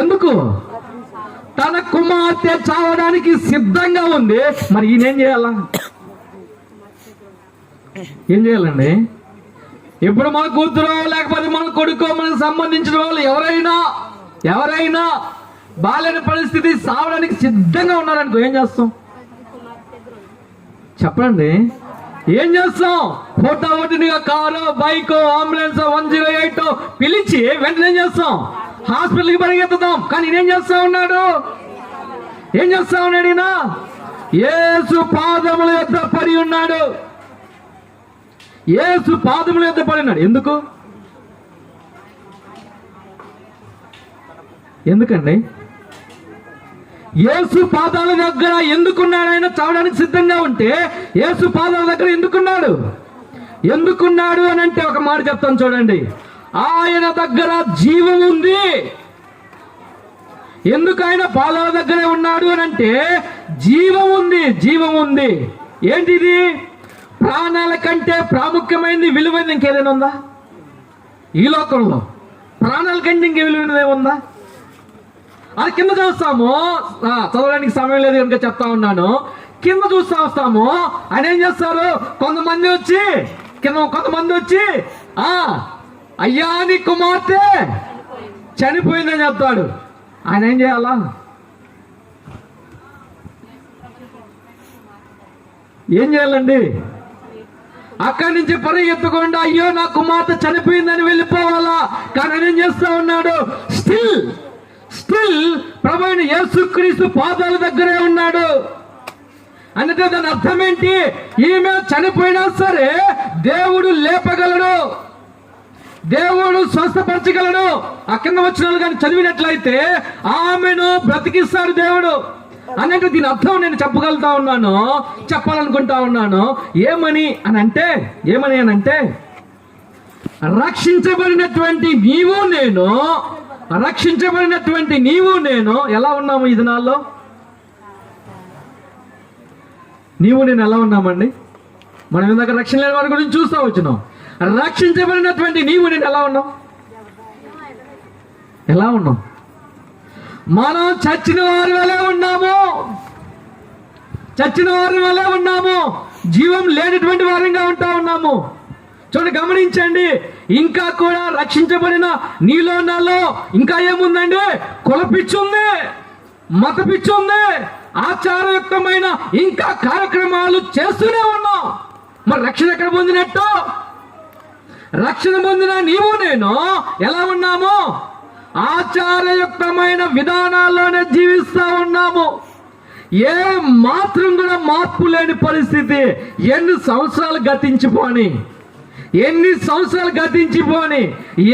ఎందుకు? తన కుమార్తె చావడానికి సిద్ధంగా ఉంది. మరి ఈయనేం చేయాలా? ఏం చేయాలండి? ఇప్పుడు మన కూతురు లేకపోతే మన కొడుకో మనకు సంబంధించిన వాళ్ళు ఎవరైనా బాలేని పరిస్థితి సావడానికి సిద్ధంగా ఉన్నారనుకో ఏం చేస్తాం చెప్పండి? ఏం చేస్తాం? ఫోటో ఒకటిగా కారు, బైక్, అంబులెన్స్, 108 పిలిచి వెంటనే ఏం చేస్తాం? హాస్పిటల్కి పరిగెత్తుతాం. కానీ నేనేం చేస్తా ఉన్నాడు? ఏం చేస్తా ఉన్నాడు? ఈయన యేసు పాదముల యొద్ద పడి ఉన్నాడు. యేసు పాదముల యొద్ద పడి ఉన్నాడు. ఎందుకండి? యేసు పాదాల దగ్గర ఎందుకున్నాడు? ఆయన చావడానికి సిద్ధంగా ఉంటే యేసు పాదాల దగ్గర ఎందుకున్నాడు అని అంటే ఒక మాట చెప్తాను చూడండి. ఆయన దగ్గర జీవం ఉంది. ఎందుకు ఆయన పాదాల దగ్గరే ఉన్నాడు అని అంటే జీవం ఉంది. ఏంటిది? ప్రాణాల కంటే ప్రాముఖ్యమైనది, విలువైనది ఇంకేదైనా ఉందా ఈ లోకంలో? ప్రాణాల కంటే ఇంకే విలువైనది ఏముందా? అది కింద చూస్తాము. చదవడానికి సమయం లేదు కనుక చెప్తా ఉన్నాను. కింద చూస్తా వస్తాము. ఆయన ఏం చేస్తారు? కొంతమంది వచ్చి అయ్యా నీ కుమార్తె చనిపోయిందని చెప్తాడు. ఆయన ఏం చేయాలా? ఏం చేయాలండి? అక్కడి నుంచి పరిగెత్తకుండా అయ్యో నా కుమార్తె చనిపోయిందని వెళ్ళిపోవాలా? కానీ ఆయన ఏం చేస్తా ఉన్నాడు? స్టిల్ ప్రభువైన యేసుక్రీస్తు పాదాల దగ్గరే ఉన్నాడు. అంటే దాని అర్థం ఏంటి? ఈమె చనిపోయినా సరే దేవుడు లేపగలడు, దేవుడు స్వస్థపరచగలడు. ఆ కింద వచ్చిన వాళ్ళు కానీ చదివినట్లయితే ఆమెను బ్రతికిస్తాడు దేవుడు అన్నట్టు దీని అర్థం నేను చెప్పాలనుకుంటా ఉన్నాను. ఏమని అంటే రక్షించబడినటువంటి నీవు నేను ఎలా ఉన్నాము ఈ దినాల్లో? నీవు నేను ఎలా ఉన్నామండి? మనం ఇందాక రక్షణ లేని వారి గురించి చూస్తూ వచ్చినాం. రక్షించబడినటువంటి నీవు నేను ఎలా ఉన్నాం? మనం చచ్చిన వారి వలె ఉన్నాము. జీవం లేనటువంటి వారంగా ఉంటా ఉన్నాము. చూడండి, గమనించండి. ఇంకా కూడా రక్షించబడిన నీలో నాలో ఇంకా ఏముందండి? కులపిచ్చుంది, మత పిచ్చుంది, ఆచారయుక్తమైన ఇంకా కార్యక్రమాలు చేస్తూనే ఉన్నాం. మరి రక్షణ ఎక్కడ పొందినట్టు? రక్షణ పొందిన నీవు నేను ఎలా ఉన్నాము? ఆచారయుక్తమైన విధానాల్లోనే జీవిస్తా ఉన్నాము. ఏ మాత్రం కూడా మార్పు లేని పరిస్థితి. ఎన్ని సంవత్సరాలు గతించిపోని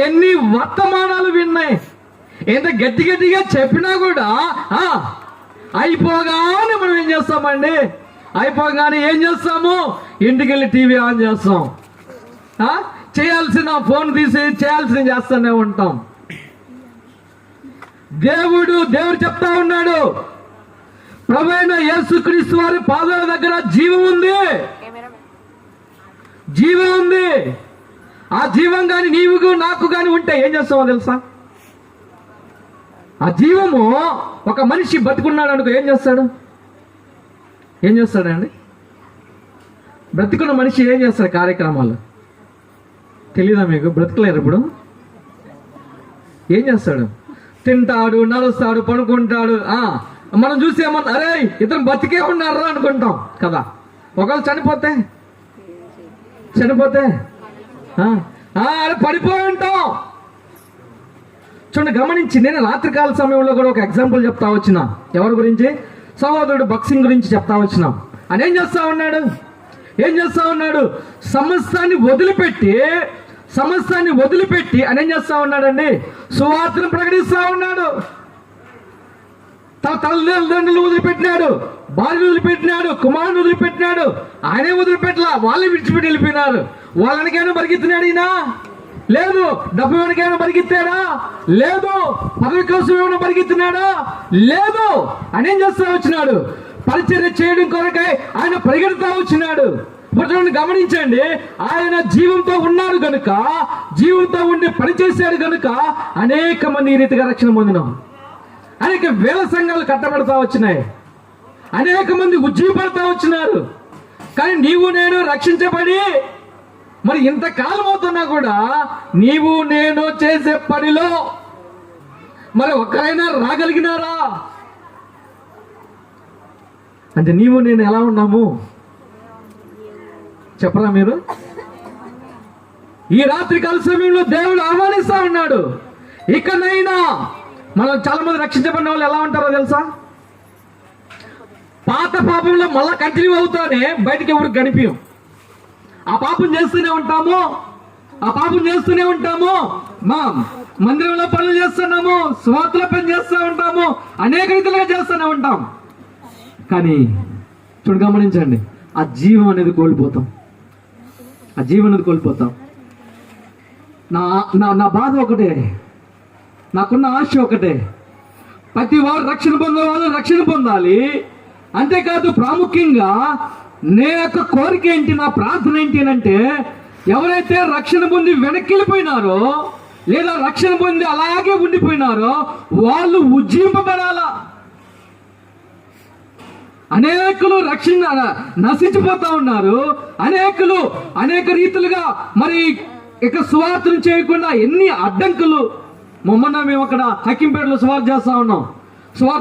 ఎన్ని వర్తమానాలు విన్నాయి. ఎంత గట్టిగా చెప్పినా కూడా అయిపోగానే మనం ఏం చేస్తామండి? ఏం చేస్తాము? ఇంటికి వెళ్ళి టీవీ ఆన్ చేస్తాం. చేయాల్సిన ఫోన్ తీసి చేయాల్సిన చేస్తూనే ఉంటాం. దేవుడు చెప్తా ఉన్నాడు, ప్రభువైన యేసుక్రీస్తు వారి పాదాల దగ్గర జీవం ఉంది. ఆ జీవం కానీ నీవు నాకు కానీ ఉంటే ఏం చేస్తావో తెలుసా? ఆ జీవము ఒక మనిషి బతుకున్నాడు అనుకో ఏం చేస్తాడండి? బ్రతుకున్న మనిషి ఏం చేస్తాడు? కార్యక్రమాలు తెలీదా మీకు? బ్రతకలేరు ఇప్పుడు. ఏం చేస్తాడు? తింటాడు, నడుస్తాడు, పడుకుంటాడు. మనం చూసి ఏమన్నా అరే ఇతను బతికే ఉన్నారా అనుకుంటాం కదా. ఒకవేళ చనిపోతే అరే పడిపోయి ఉంటాం. చూడండి, గమనించి నేను రాత్రికాల సమయంలో కూడా ఒక ఎగ్జాంపుల్ చెప్తా వచ్చిన. ఎవరి గురించి? సహోదరుడు బక్సింగ్ గురించి చెప్తా వచ్చినాం. అని ఏం చేస్తా ఉన్నాడు? సమస్తాన్ని వదిలిపెట్టి అని ఏం చేస్తా ఉన్నాడండి? సువార్తను ప్రకటిస్తా ఉన్నాడు. తల్లిదండ్రులు వదిలిపెట్టినాడు, భార్య వదిలిపెట్టినాడు, కుమారుని వదిలిపెట్టినాడు. ఆయనే వదిలిపెట్టలా, వాళ్ళే విడిచిపెట్టి వెళ్ళిపోయినారు. వాళ్ళనికైనా పరిగెత్తినాడు ఈయన? లేదు. డబ్బు వెనకైనా పరిగెత్తాడా? లేదు. పదవి కోసం ఏమైనా పరిగెత్తినాడా? లేదు. అని ఏం చేస్తా వచ్చినాడు? పరిచర్య చేయడం కొరకై ఆయన పరిగెడతా వచ్చినాడు. ఇప్పుడు గమనించండి, ఆయన జీవంతో ఉన్నాడు గనుక, జీవంతో ఉండి పనిచేశాడు గనుక అనేక మంది ఈ రీతిగా రక్షణ పొందినాం. అనేక వేల సంఘాలు కట్టబడతా వచ్చినాయి. అనేక మంది ఉజ్జీవపడతా వచ్చినారు. కానీ నీవు నేను రక్షించబడి మరి ఇంతకాలం అవుతున్నా కూడా నీవు నేను చేసే పనిలో మరి ఒక్కరైనా రాగలిగినారా? అంటే నీవు నేను ఎలా ఉన్నాము చెప్పరా మీరు? ఈ రాత్రి కాల సమయంలో దేవుడు ఆహ్వానిస్తా ఉన్నాడు. ఇకనైనా మనం చాలా మంది రక్షించబడిన వాళ్ళు ఎలా ఉంటారో తెలుసా? పాత పాపంలో మళ్ళా కంటిన్యూ అవుతానే బయటికి ఎవరికి కనిపించం. ఆ పాపం చేస్తూనే ఉంటాము, మా మందిరంలో పనులు చేస్తున్నాము, స్వార్థలో పని చేస్తూ ఉంటాము, అనేక రీతిలుగా చేస్తూనే ఉంటాం. కానీ చూడు, గమనించండి, ఆ జీవం అనేది కోల్పోతాం. నా బాధ ఒకటే, నాకున్న ఆశ ఒకటే, ప్రతి వారు రక్షణ పొందే వాళ్ళు రక్షణ పొందాలి. అంతేకాదు ప్రాముఖ్యంగా నే యొక్క కోరిక ఏంటి, నా ప్రార్థన ఏంటి అంటే, ఎవరైతే రక్షణ పొంది వెనక్కి వెళ్ళిపోయినారో లేదా రక్షణ పొంది అలాగే ఉండిపోయినారో వాళ్ళు ఉజ్జీంపబడాలా. అనేకులు నశించిపోతా ఉన్నారు. అనేక రీతులుగా మరి ఇక సువార్తను చేయకుండా ఎన్ని అడ్డంకులు. మొన్న మేము అక్కడ హక్కింపేటలో సువార్త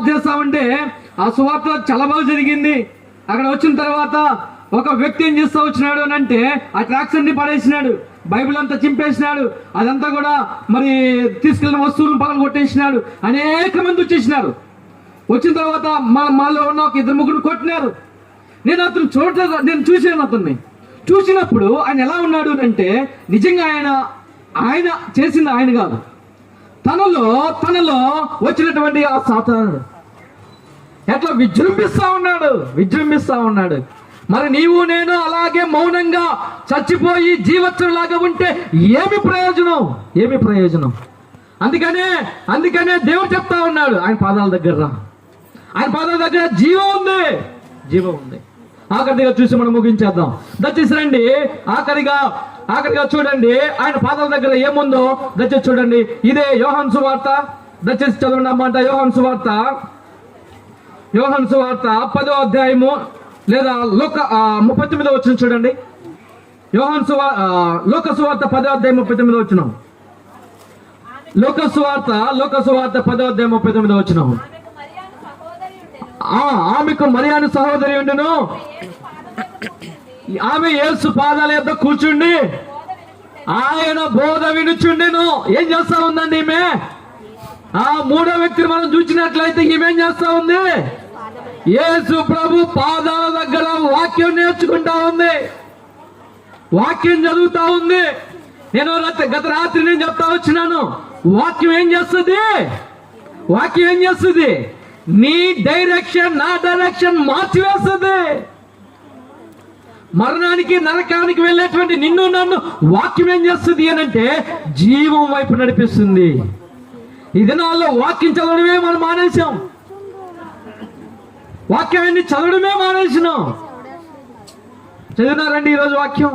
చేస్తా ఉంటే ఆ సువార్త చాలా బాగా జరిగింది. అక్కడ వచ్చిన తర్వాత ఒక వ్యక్తి ఏం చేస్తా వచ్చినాడు అని అంటే ఆ ట్రాక్స్ అన్ని పడేసినాడు, బైబిల్ అంతా చింపేసినాడు, అదంతా కూడా మరి తీసుకెళ్లిన వస్తువులను పగలు కొట్టేసినాడు. అనేక మంది వచ్చేసినారు. వచ్చిన తర్వాత మాలో ఉన్న ఒక 2-3 కొట్టినారు. నేను చూసాను అతన్ని. చూసినప్పుడు ఆయన ఎలా ఉన్నాడు అంటే, నిజంగా ఆయన చేసింది ఆయన కాదు, తనలో వచ్చినటువంటి ఆ సాతానుడు ఎట్లా విజృంభిస్తా ఉన్నాడు. మరి నీవు నేను అలాగే మౌనంగా చచ్చిపోయి జీవత్తులాగా ఉంటే ఏమి ప్రయోజనం? అందుకనే దేవుడు చెప్తా ఉన్నాడు, ఆయన పాదాల దగ్గర జీవం ఉంది. ఆఖరిగా చూసి మనం ముగించేద్దాం. దయచేసి రండి. ఆఖరిగా చూడండి, ఆయన పాదాల దగ్గర ఏముందో దయచేసి చూడండి. ఇదే యోహాను సువార్త. దయచేసి చదవండి అన్నమాట. యోహాను సువార్త 10వ అధ్యాయము లేదా 39వ వచనం చూడండి. లోక సువార్త 10వ అధ్యాయం 39వ వచనం. లోక సువార్త 10వ అధ్యాయం 39వ వచనం. ఆమెకు మరియాను సహోదరి ఉండెను. ఆమె యేసు పాదాల యొద్ద కూర్చుండి ఆయన బోధ వినుచుండెను. ఏం చేస్తా ఉందండి ఈమె? ఆ మూడో వ్యక్తిని మనం చూసినట్లయితే ఈమె ఏం చేస్తా ఉంది? యేసు ప్రభు పాదాల దగ్గర వాక్యం నేర్చుకుంటా ఉంది, వాక్యం చదువుతా ఉంది. నేను గత రాత్రి నేను చెప్తా వచ్చినాను, వాక్యం ఏం చేస్తుంది? నీ డైరెక్షన్ నా డైరెక్షన్ మార్చివేస్తుంది. మరణానికి నరకానికి వెళ్ళేటువంటి నిన్ను నన్ను వాక్యం ఏం చేస్తుంది అనంటే జీవం వైపు నడిపిస్తుంది. ఈ దినాల్లో వాక్యం చదవడమే మనం మానేసాం. వాక్యాన్ని చదవడమే మానేసినాం. చదివినారండి ఈరోజు వాక్యం?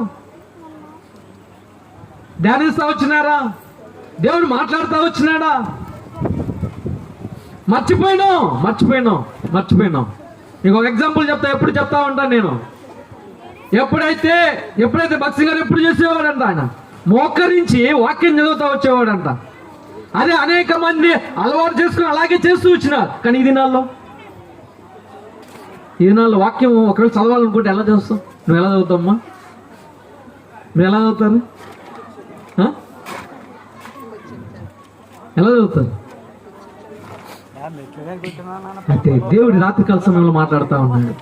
ధ్యానిస్తా వచ్చినారా? దేవుడు మాట్లాడుతూ వచ్చినాడా? మర్చిపోయినాం. ఇంకొక ఎగ్జాంపుల్ ఎప్పుడు చెప్తా ఉంటాను నేను. ఎప్పుడైతే భక్తి గారు ఎప్పుడు చేసేవాడంట, ఆయన మోకరించి వాక్యం చదువుతా వచ్చేవాడంట. అదే అనేక మంది అలవాటు చేసుకుని అలాగే చేస్తూ వచ్చినారు. కానీ ఈ దినాల్లో వాక్యం ఒకవేళ చదవాలనుకుంటే ఎలా చేస్తాం? నువ్వు ఎలా చదువుతావమ్మా? మీరు ఎలా చదువుతారు? ఎలా చదువుతారు? అయితే దేవుడు రాత్రికాల సమయంలో మాట్లాడుతూ ఉన్నాడు.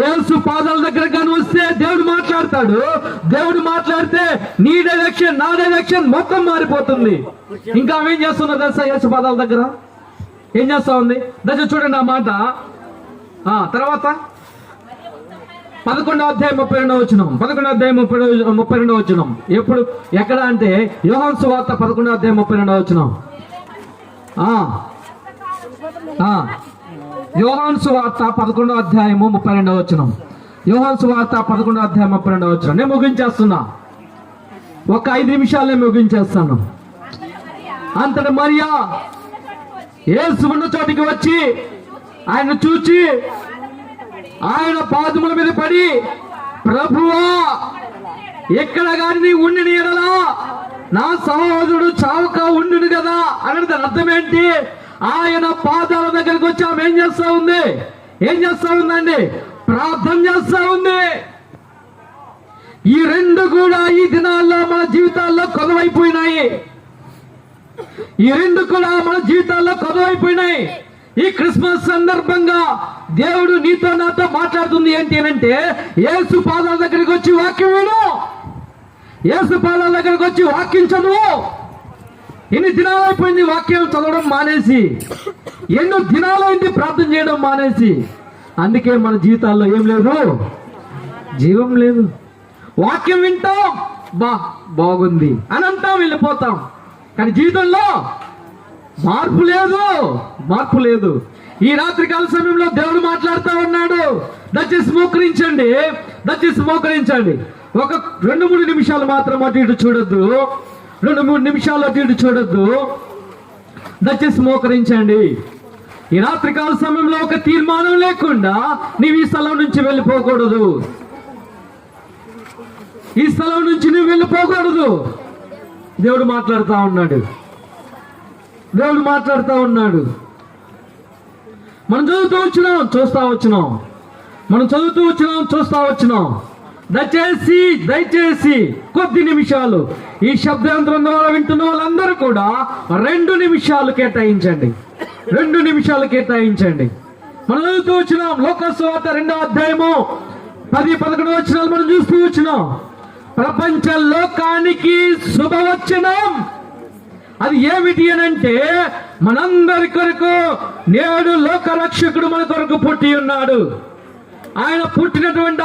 యేసు పాదాల దగ్గర కానీ వస్తే దేవుడు మాట్లాడతాడు. దేవుడు మాట్లాడితే నీ డైరెక్షన్ నా డైరెక్షన్ మొత్తం మారిపోతుంది. ఇంకా ఆమె ఏం చేస్తున్నా తెలుసా? యేసు పాదాల దగ్గర ఏం చేస్తా ఉంది? దశ చూడండి ఆ మాట. తర్వాత 11వ అధ్యాయం 32వ వచనం. 11వ అధ్యాయం 32వ వచనం. ఎక్కడ అంటే యోహాను సువార్త 11వ అధ్యాయం 32వ వచనం. యోహాను సువార్త 11వ అధ్యాయము 32వ వచనం. యోహాను సువార్త 11వ అధ్యాయం 32వ వచనం. నేను ముగించేస్తున్నా, ఒక 5 నిమిషాలే ముగించేస్తాను. అంతటి మరియా యేసు ఉన్న చోటికి వచ్చి ఆయన చూచి ఆయన పాదముల మీద పడి ప్రభువా ఎక్కడ గాని నీ ఉండిన ఎడలా నా సహోదరుడు చావక ఉండును కదా అనేది దాని అర్థం ఏంటి? ఆయన పాదాల దగ్గరికి వచ్చి ఆమె ఏం చేస్తా ఉంది? ఏం చేస్తా ఉందండి? ప్రార్థన చేస్తా ఉంది. ఈ రెండు కూడా ఈ దినాల్లో మన జీవితాల్లో కొదవైపోయినాయి. ఈ రెండు కూడా మన జీవితాల్లో కొదవైపోయినాయి. ఈ క్రిస్మస్ సందర్భంగా దేవుడు నీతో నాతో మాట్లాడుతుంది ఏంటి అంటే, యేసు పాదాల దగ్గరికి వచ్చి వాక్యం విను, యేసు పాదాల దగ్గరికి వచ్చి వాక్యం చదువు. ఎన్ని దినాలు అయిపోయింది వాక్యం చదవడం మానేసి, ఎన్నో దినాలైంది ప్రార్థన చేయడం మానేసి. అందుకే మన జీవితాల్లో ఏం లేదు, జీవం లేదు. వాక్యం వింటాం, బాగుంది అని అంటాం, వెళ్ళిపోతాం. కానీ జీవితంలో మార్పు లేదు, మార్పు లేదు. ఈ రాత్రికాల సమయంలో దేవుడు మాట్లాడుతూ ఉన్నాడు. దయచేసి మోకరించండి, దయచేసి మోకరించండి. ఒక 2-3 నిమిషాలు మాత్రం అటు ఇటు చూడొద్దు, 2-3 నిమిషాలు అటు ఇటు చూడొద్దు. దయచేసి మోకరించండి. ఈ రాత్రికాల సమయంలో ఒక తీర్మానం లేకుండా నీవు ఈ స్థలం నుంచి వెళ్ళిపోకూడదు. ఈ స్థలం నుంచి నువ్వు వెళ్ళిపోకూడదు. దేవుడు మాట్లాడుతూ ఉన్నాడు, దేవుడు మాట్లాడుతూ ఉన్నాడు. మనం చదువుతూ వచ్చినాం, చూస్తా వచ్చినాం, మనం చదువుతూ వచ్చినాం, చూస్తా వచ్చినాం. దయచేసి దయచేసి కొద్ది నిమిషాలు ఈ శబ్దాంతరం ద్వారా వింటున్న వాళ్ళందరూ కూడా 2 నిమిషాలు కేటాయించండి, 2 నిమిషాలు కేటాయించండి. మనం చదువుతూ వచ్చినాం లోకాసు వార్త 2వ అధ్యాయము 10-11 వచనాలు మనం చూస్తూ వచ్చినాం. ప్రపంచ లోకానికి శుభవచనం అది ఏమిటి అనంటే, మనందరి కొరకు నేడు లోక రక్షకుడు మన కొరకు పుట్టి ఉన్నాడు. ఆయన పుట్టినటువంటి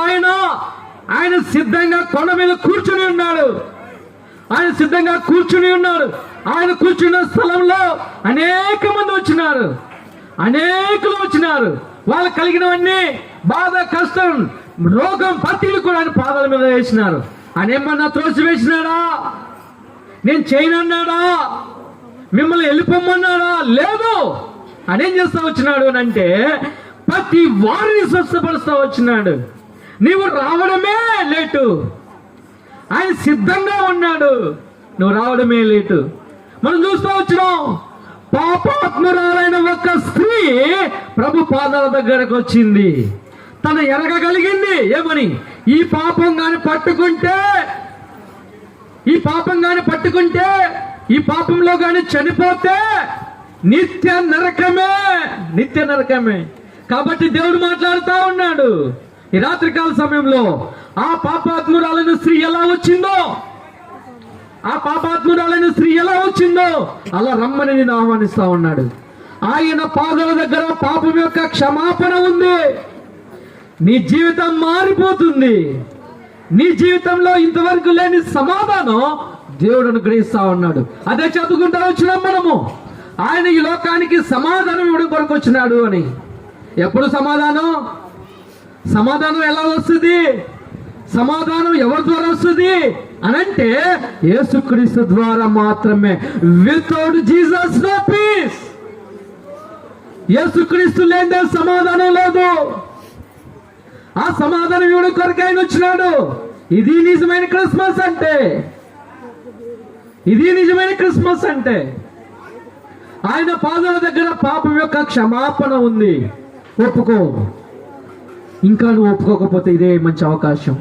ఆయన సిద్ధంగా కొండ మీద కూర్చుని ఉన్నాడు. ఆయన సిద్ధంగా కూర్చుని ఉన్నాడు. ఆయన కూర్చున్న స్థలంలో అనేక మంది వచ్చినారు, అనేకులు వచ్చినారు. వాళ్ళు కలిగినవన్నీ బాధ, కష్టం, రోగం, పట్టీలు కూడా ఆయన పాదాల మీద వేసినారు. ఆయన ఏమన్నా త్రోసి వేసినాడా? నేను చేయనన్నాడా? మిమ్మల్ని వెళ్ళిపోమన్నాడా? లేదు. ఆయన ఏం చేస్తా వచ్చినాడు అని అంటే, ప్రతి వారిని స్వస్థపరుస్తా వచ్చినాడు. నీవు రావడమే లేటు, ఆయన సిద్ధంగా ఉన్నాడు, నువ్వు రావడమే లేటు. మనం చూస్తూ వచ్చినాం, పాపాత్మురాలైన ఒక స్త్రీ ప్రభు పాదాల దగ్గరకు వచ్చింది. తను ఎరగగలిగింది ఏమని, ఈ పాపం గాని పట్టుకుంటే, ఈ పాపం గాని పట్టుకుంటే, ఈ పాపంలో గాని చనిపోతే నిత్య నరకమే, నిత్య నరకమే. కాబట్టి దేవుడు మాట్లాడుతూ ఉన్నాడు ఈ రాత్రికాల సమయంలో. ఆ పాపాత్మురాలైన స్త్రీ ఎలా వచ్చిందో, ఆ పాపాత్మురాలైన స్త్రీ ఎలా వచ్చిందో అలా రమ్మని నేను ఆహ్వానిస్తా ఉన్నాడు. ఆయన పాదాల దగ్గర పాపం యొక్క క్షమాపణ ఉంది. నీ జీవితం మారిపోతుంది. నీ జీవితంలో ఇంతవరకు లేని సమాధానం దేవుడు అనుగ్రహిస్తా ఉన్నాడు. అదే చదువుకుంటా వచ్చినాం మనము. ఆయన ఈ లోకానికి సమాధానం ఇవ్వడం కొరకు వచ్చినాడు అని. ఎప్పుడు సమాధానం? సమాధానం ఎలా వస్తుంది? సమాధానం ఎవరి ద్వారా వస్తుంది అనంటే యేసుక్రీస్తు ద్వారా మాత్రమే. Without Jesus no peace. యేసుక్రీస్తు లేదే సమాధానం లేదు. ఆ సమాధానం ఇవ్వడం కొరకు ఆయన వచ్చినాడు. ఇది నిజమైన క్రిస్మస్ అంటే, ఇది నిజమైన క్రిస్మస్ అంటే. ఆయన పాదాల దగ్గర పాపం యొక్క క్షమాపణ ఉంది. ఒప్పుకో. ఇంకా నువ్వు ఒప్పుకోకపోతే ఇదే మంచి అవకాశం.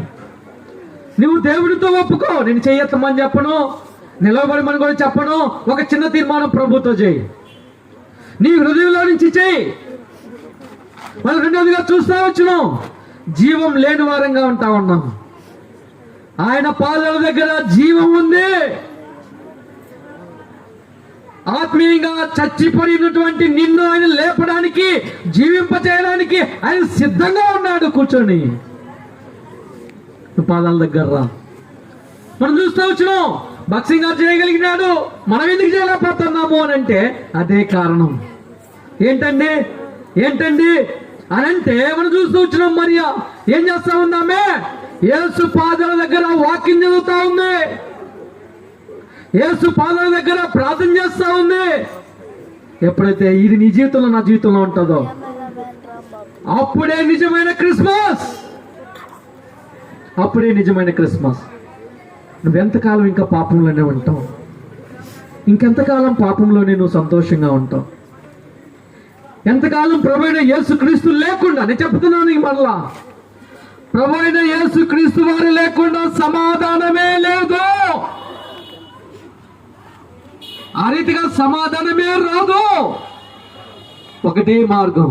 నువ్వు దేవుడితో ఒప్పుకో. నేను చెయ్యొత్తమని చెప్పను, నిలవబడమని కూడా చెప్పను. ఒక చిన్న తీర్మానం ప్రభుతో చేయి, నీ హృదయంలో నుంచి చేయి. మనం రెండోదిగా చూస్తా వచ్చును, జీవం లేని వారంగా ఉంటా ఉన్నాం. ఆయన పాదాల దగ్గర జీవం ఉంది. ఆత్మీయంగా చచ్చిపోయినటువంటి నిన్ను ఆయన లేపడానికి, జీవింపచేయడానికి ఆయన సిద్ధంగా ఉన్నాడు. కూర్చొని పాదాల దగ్గర రా. మనం చూస్తూ వచ్చినాం, భక్సింగ్ గారు చేయగలిగినాడు, మనం ఎందుకు చేయలేకపోతున్నాము అని అంటే అదే కారణం. ఏంటండి ఏంటండి అని అంటే మనం చూస్తూ వచ్చినాం. మరియా ఏం చేస్తా ఉందామే? యేసు పాదాల దగ్గర వాక్యం చదువుతా ఉంది, యేసు పాదాల దగ్గర ప్రార్థన చేస్తా ఉంది. ఎప్పుడైతే ఇది నీ జీవితంలో, నా జీవితంలో ఉంటుందో అప్పుడే నిజమైన క్రిస్మస్. అప్పుడే నిజమైన క్రిస్మస్. నువ్వెంతకాలం ఇంకా పాపంలోనే ఉంటావు? ఇంకెంతకాలం పాపంలోనే నువ్వు సంతోషంగా ఉంటావు? ఎంతకాలం ప్రభు అయిన యేసు క్రీస్తు లేకుండా, నేను చెప్తున్నాను ఈ మరలా, ప్రభు అయిన యేసు క్రీస్తు వారు లేకుండా సమాధానమే లేదు. ఆ రీతిగా సమాధానమే రాదు. ఒకటే మార్గం,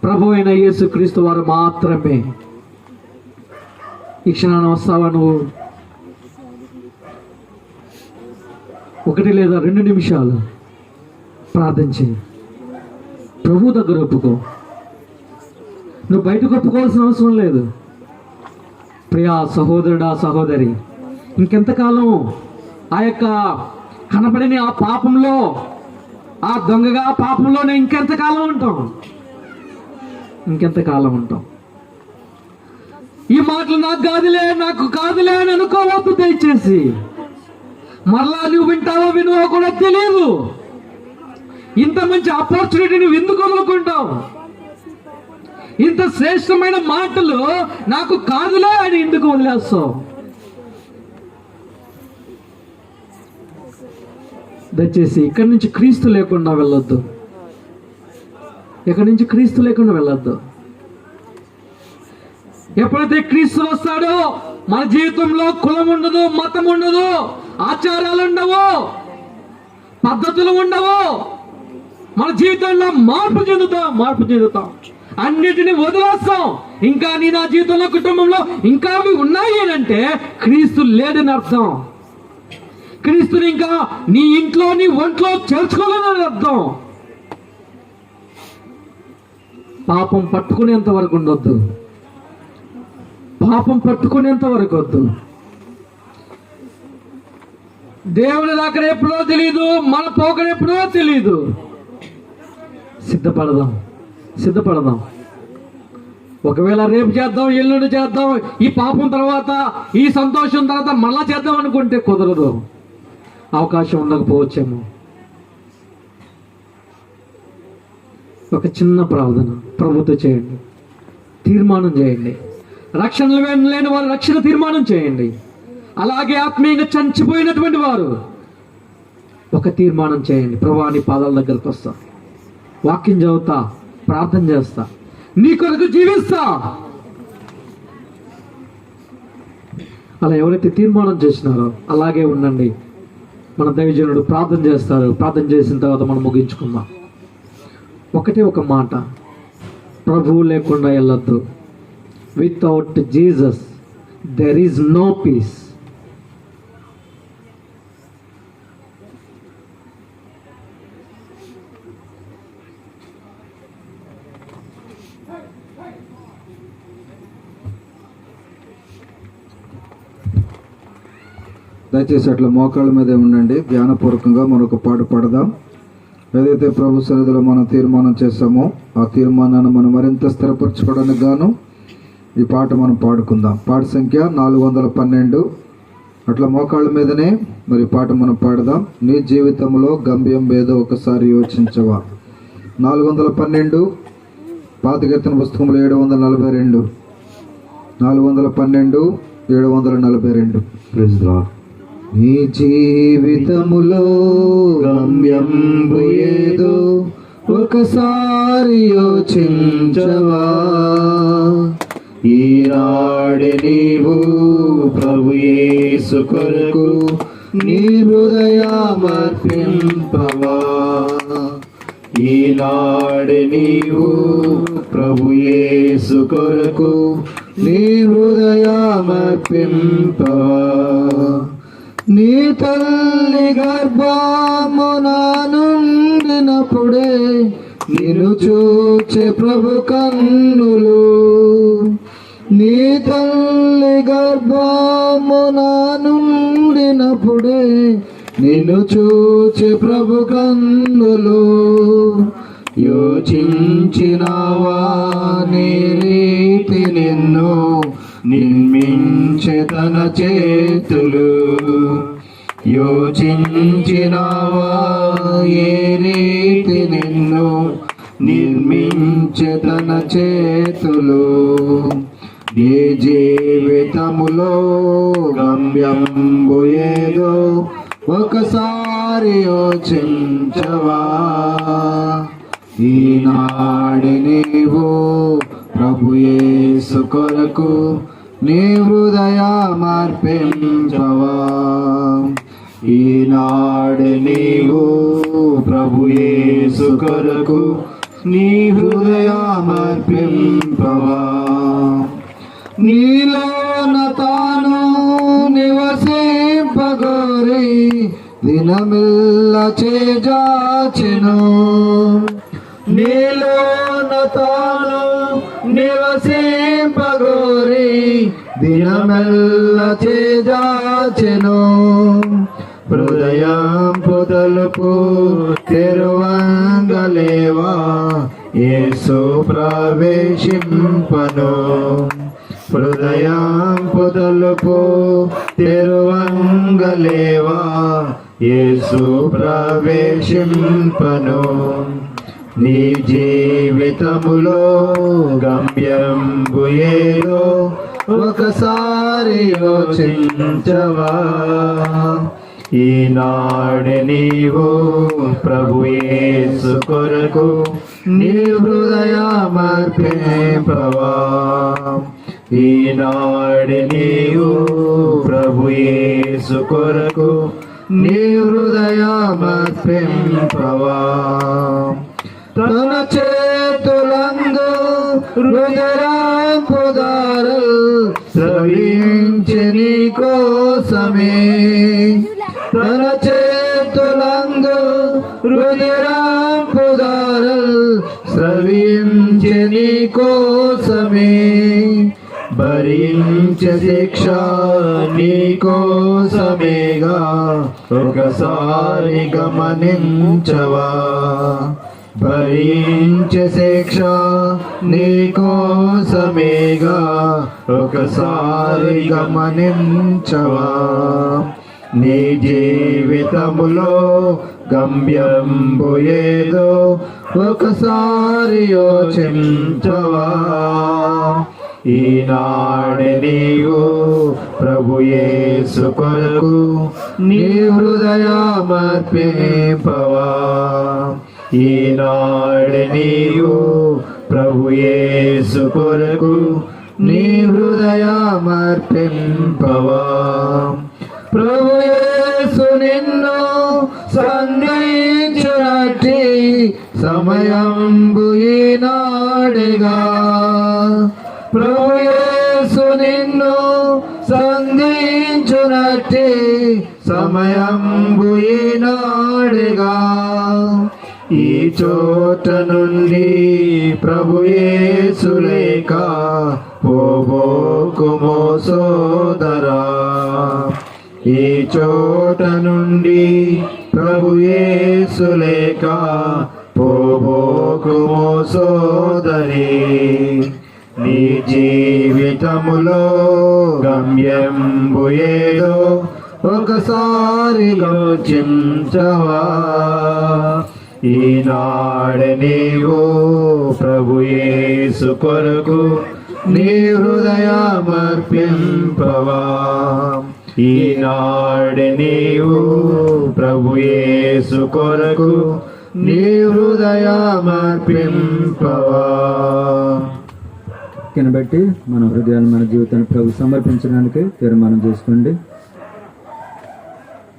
ప్రభు అయిన యేసు క్రీస్తు వారు మాత్రమే. ఈ క్షణాన్ని వస్తావా నువ్వు? 1 లేదా 2 నిమిషాలు ప్రార్థించి ప్రభు దగ్గర ఒప్పుకో. నువ్వు బయటకు ఒప్పుకోవాల్సిన అవసరం లేదు. ప్రియా సహోదరుడా, సహోదరి, ఇంకెంతకాలం ఆ యొక్క కనబడిన ఆ పాపంలో, ఆ దొంగగా పాపంలోనే ఇంకెంతకాలం ఉంటాం? ఇంకెంతకాలం ఉంటాం? ఈ మాటలు నాకు కాదులే అని అనుకోవద్దు దయచేసి. మరలా నువ్వు వింటావో వినువో కూడా తెలియదు. ఇంత మంచి ఆపర్చునిటీ నువ్వు ఎందుకు వదులుకుంటావు? ఇంత శ్రేష్టమైన మాటలు నాకు కాదులే అని ఎందుకు వదిలేస్తావు? దయచేసి ఇక్కడి నుంచి క్రీస్తు లేకుండా వెళ్ళొద్దు. ఇక్కడి నుంచి క్రీస్తు లేకుండా వెళ్ళొద్దు. ఎప్పుడైతే క్రీస్తు వస్తాడో మన జీవితంలో కులం ఉండదు, మతం ఉండదు, ఆచారాలు ఉండవు, పద్ధతులు ఉండవు. మన జీవితంలో మార్పు చెందుతాం. అన్నిటిని వదిలేస్తాం. ఇంకా నా జీవితంలో, కుటుంబంలో ఇంకా అవి ఉన్నాయి అంటే క్రీస్తు లేదని అర్థం. క్రీస్తుని ఇంకా నీ ఇంట్లో, నీ ఒంట్లో చేర్చుకోలేదని అర్థం. పాపం పట్టుకునేంత వరకు ఉండొద్దు. పాపం పట్టుకునేంత వరకు వద్దు. దేవుని దగ్గర ఎప్పుడో తెలియదు, మన పోకడ ఎప్పుడో తెలియదు. సిద్ధపడదాం. ఒకవేళ రేపు చేద్దాం, ఎల్లుండి చేద్దాం, ఈ పాపం తర్వాత, ఈ సంతోషం తర్వాత మళ్ళా చేద్దాం అనుకుంటే కుదరదు. అవకాశం ఉండకపోవచ్చేమో. ఒక చిన్న ప్రార్థన ప్రభుతో చేయండి. తీర్మానం చేయండి. రక్షణ లేని వారు రక్షణ తీర్మానం చేయండి. అలాగే ఆత్మీయంగా చనిపోయినటువంటి వారు ఒక తీర్మానం చేయండి. ప్రభువా, నీ పాదాల దగ్గరకు వస్తా, వాక్యం చదువుతా, ప్రార్థన చేస్తా, నీ కొరకు జీవిస్తా. అలా ఎవరైతే తీర్మానం చేసినారో అలాగే ఉండండి. మన దైవజనుడు ప్రార్థన చేస్తారు. ప్రార్థన చేసిన తర్వాత మనం ముగించుకుందాం. ఒకటే ఒక మాట, ప్రభువు లేకుండా వెళ్ళొద్దు. Without Jesus there is no peace. దయచేసి అట్లా మోకాళ్ళ మీదే ఉండండి. ధ్యానపూర్వకంగా మరొక పాట పాడదాం. ఏదైతే ప్రభు సన్నిధిలో మనం తీర్మానం చేస్తామో ఆ తీర్మానాన్ని మనం మరింత స్థిరపరచుకోవడానికి గాను ఈ పాట మనం పాడుకుందాం. పాట సంఖ్య 412. అట్లా మోకాళ్ళ మీదనే మరి పాట మనం పాడదాం. నీ జీవితంలో గమ్యం ఏదో ఒకసారి యోచించవా. 412 పాత కీర్తన పుస్తకంలో 742. 412 742. Praise the Lord. నీ జీవితములో గమ్యం ఏదో ఒకసారి యోచించవా. ఈనాడు నీవు ప్రభు యేసు కొరకు నీ హృదయమర్పింపవా. ఈనాడు నీవు ప్రభు యేసు కొరకు నీ హృదయమర్పింపవా. నీ తల్లి గర్భమున నుండినప్పుడే నిన్ను చూచే ప్రభు కన్నులు. నీ తల్లి గర్భమున నుండినప్పుడే నిన్ను చూచే ప్రభు కన్నులు. యోచించినవా నీ రీతి నిన్ను నిర్మించే తన చేతులు. యోచించినవా ఏ రీతి నిన్ను నిర్మించే తన చేతులు. నీ జీవితములో గమ్యంబు ఏదో ఒకసారి యోచించవా. ఈనాడు నీవు ప్రభు యేసు కొరకు నీ హృదయ మార్పించవా. ఈనాడు నీవు ప్రభు యేసు కొరకు నీ హృదయ మార్పింపవా. నీలోన తాను నివసింపగోరి దినమిల్ల చేజాచెను. నీలోన తాను నివసింపగోరి దినమెల్ల చేజాచెను. హృదయం పొదలుపు తెరువంగలేవా యేసు ప్రవేశింపను. హృదయం పొదలుపు తెరువంగలేవా యేసు ప్రవేశింపను. నీ జీవితములో గమ్యంబు ఏదో ఒకసారి యోచించవా. ఈనాడు నీవు ప్రభు యేసు కొరకు నీ హృదయ మార్పింపవా. ఈనాడు నీవు ప్రభు యేసు కొరకు నీ హృదయ మార్పింపవా. తన చేతులందు హృదయపు దారలు స్రవించి నీ కోసమే. తన చేతులందు హృదయపు దారలు స్రవించి నీ కోసమే. భరించే శిక్ష నీ కోసమేగా ఒకసారి గమనించవా. భరించే శిక్ష నీ కోసమేగా ఒకసారి గమనించవా. నీ జీవితములో గమ్యంబు ఏదో ఒకసారి యోచించవా. ఈనాడు నీవు ప్రభు యేసు కొరకు నీ హృదయ మార్పింపవా. ఈనాడు నీవు ప్రభు యేసు కొరకు నీ హృదయ మార్పింపవా. ప్రభు యేసు నిన్ను సంధించునట్టి సమయంబు ఈనాడుగా. ప్రభు యేసు నిన్ను సంధించునట్టి సమయంబు ఈనాడుగా. ఈ చోట నుండి ప్రభు యేసు లేక పోబోకుమో సోదరా. ఈ చోట నుండి ప్రభు యేసు లేక పోబోకుమో సోదరి. నీ జీవితములో గమ్యంబు ఏదో ఒకసారి యోచించవా. ఈనాడు నీవు ప్రభు యేసు కొరకు నీ హృదయ మార్పింపవా. ఈనాడు నీవు ప్రభు యేసు కొరకు నీ హృదయ మార్పింపవా. బట్టి మన హృదయాన్ని మన జీవితాన్ని ప్రభు సమర్పించడానికి తీర్మానం చేసుకోండి.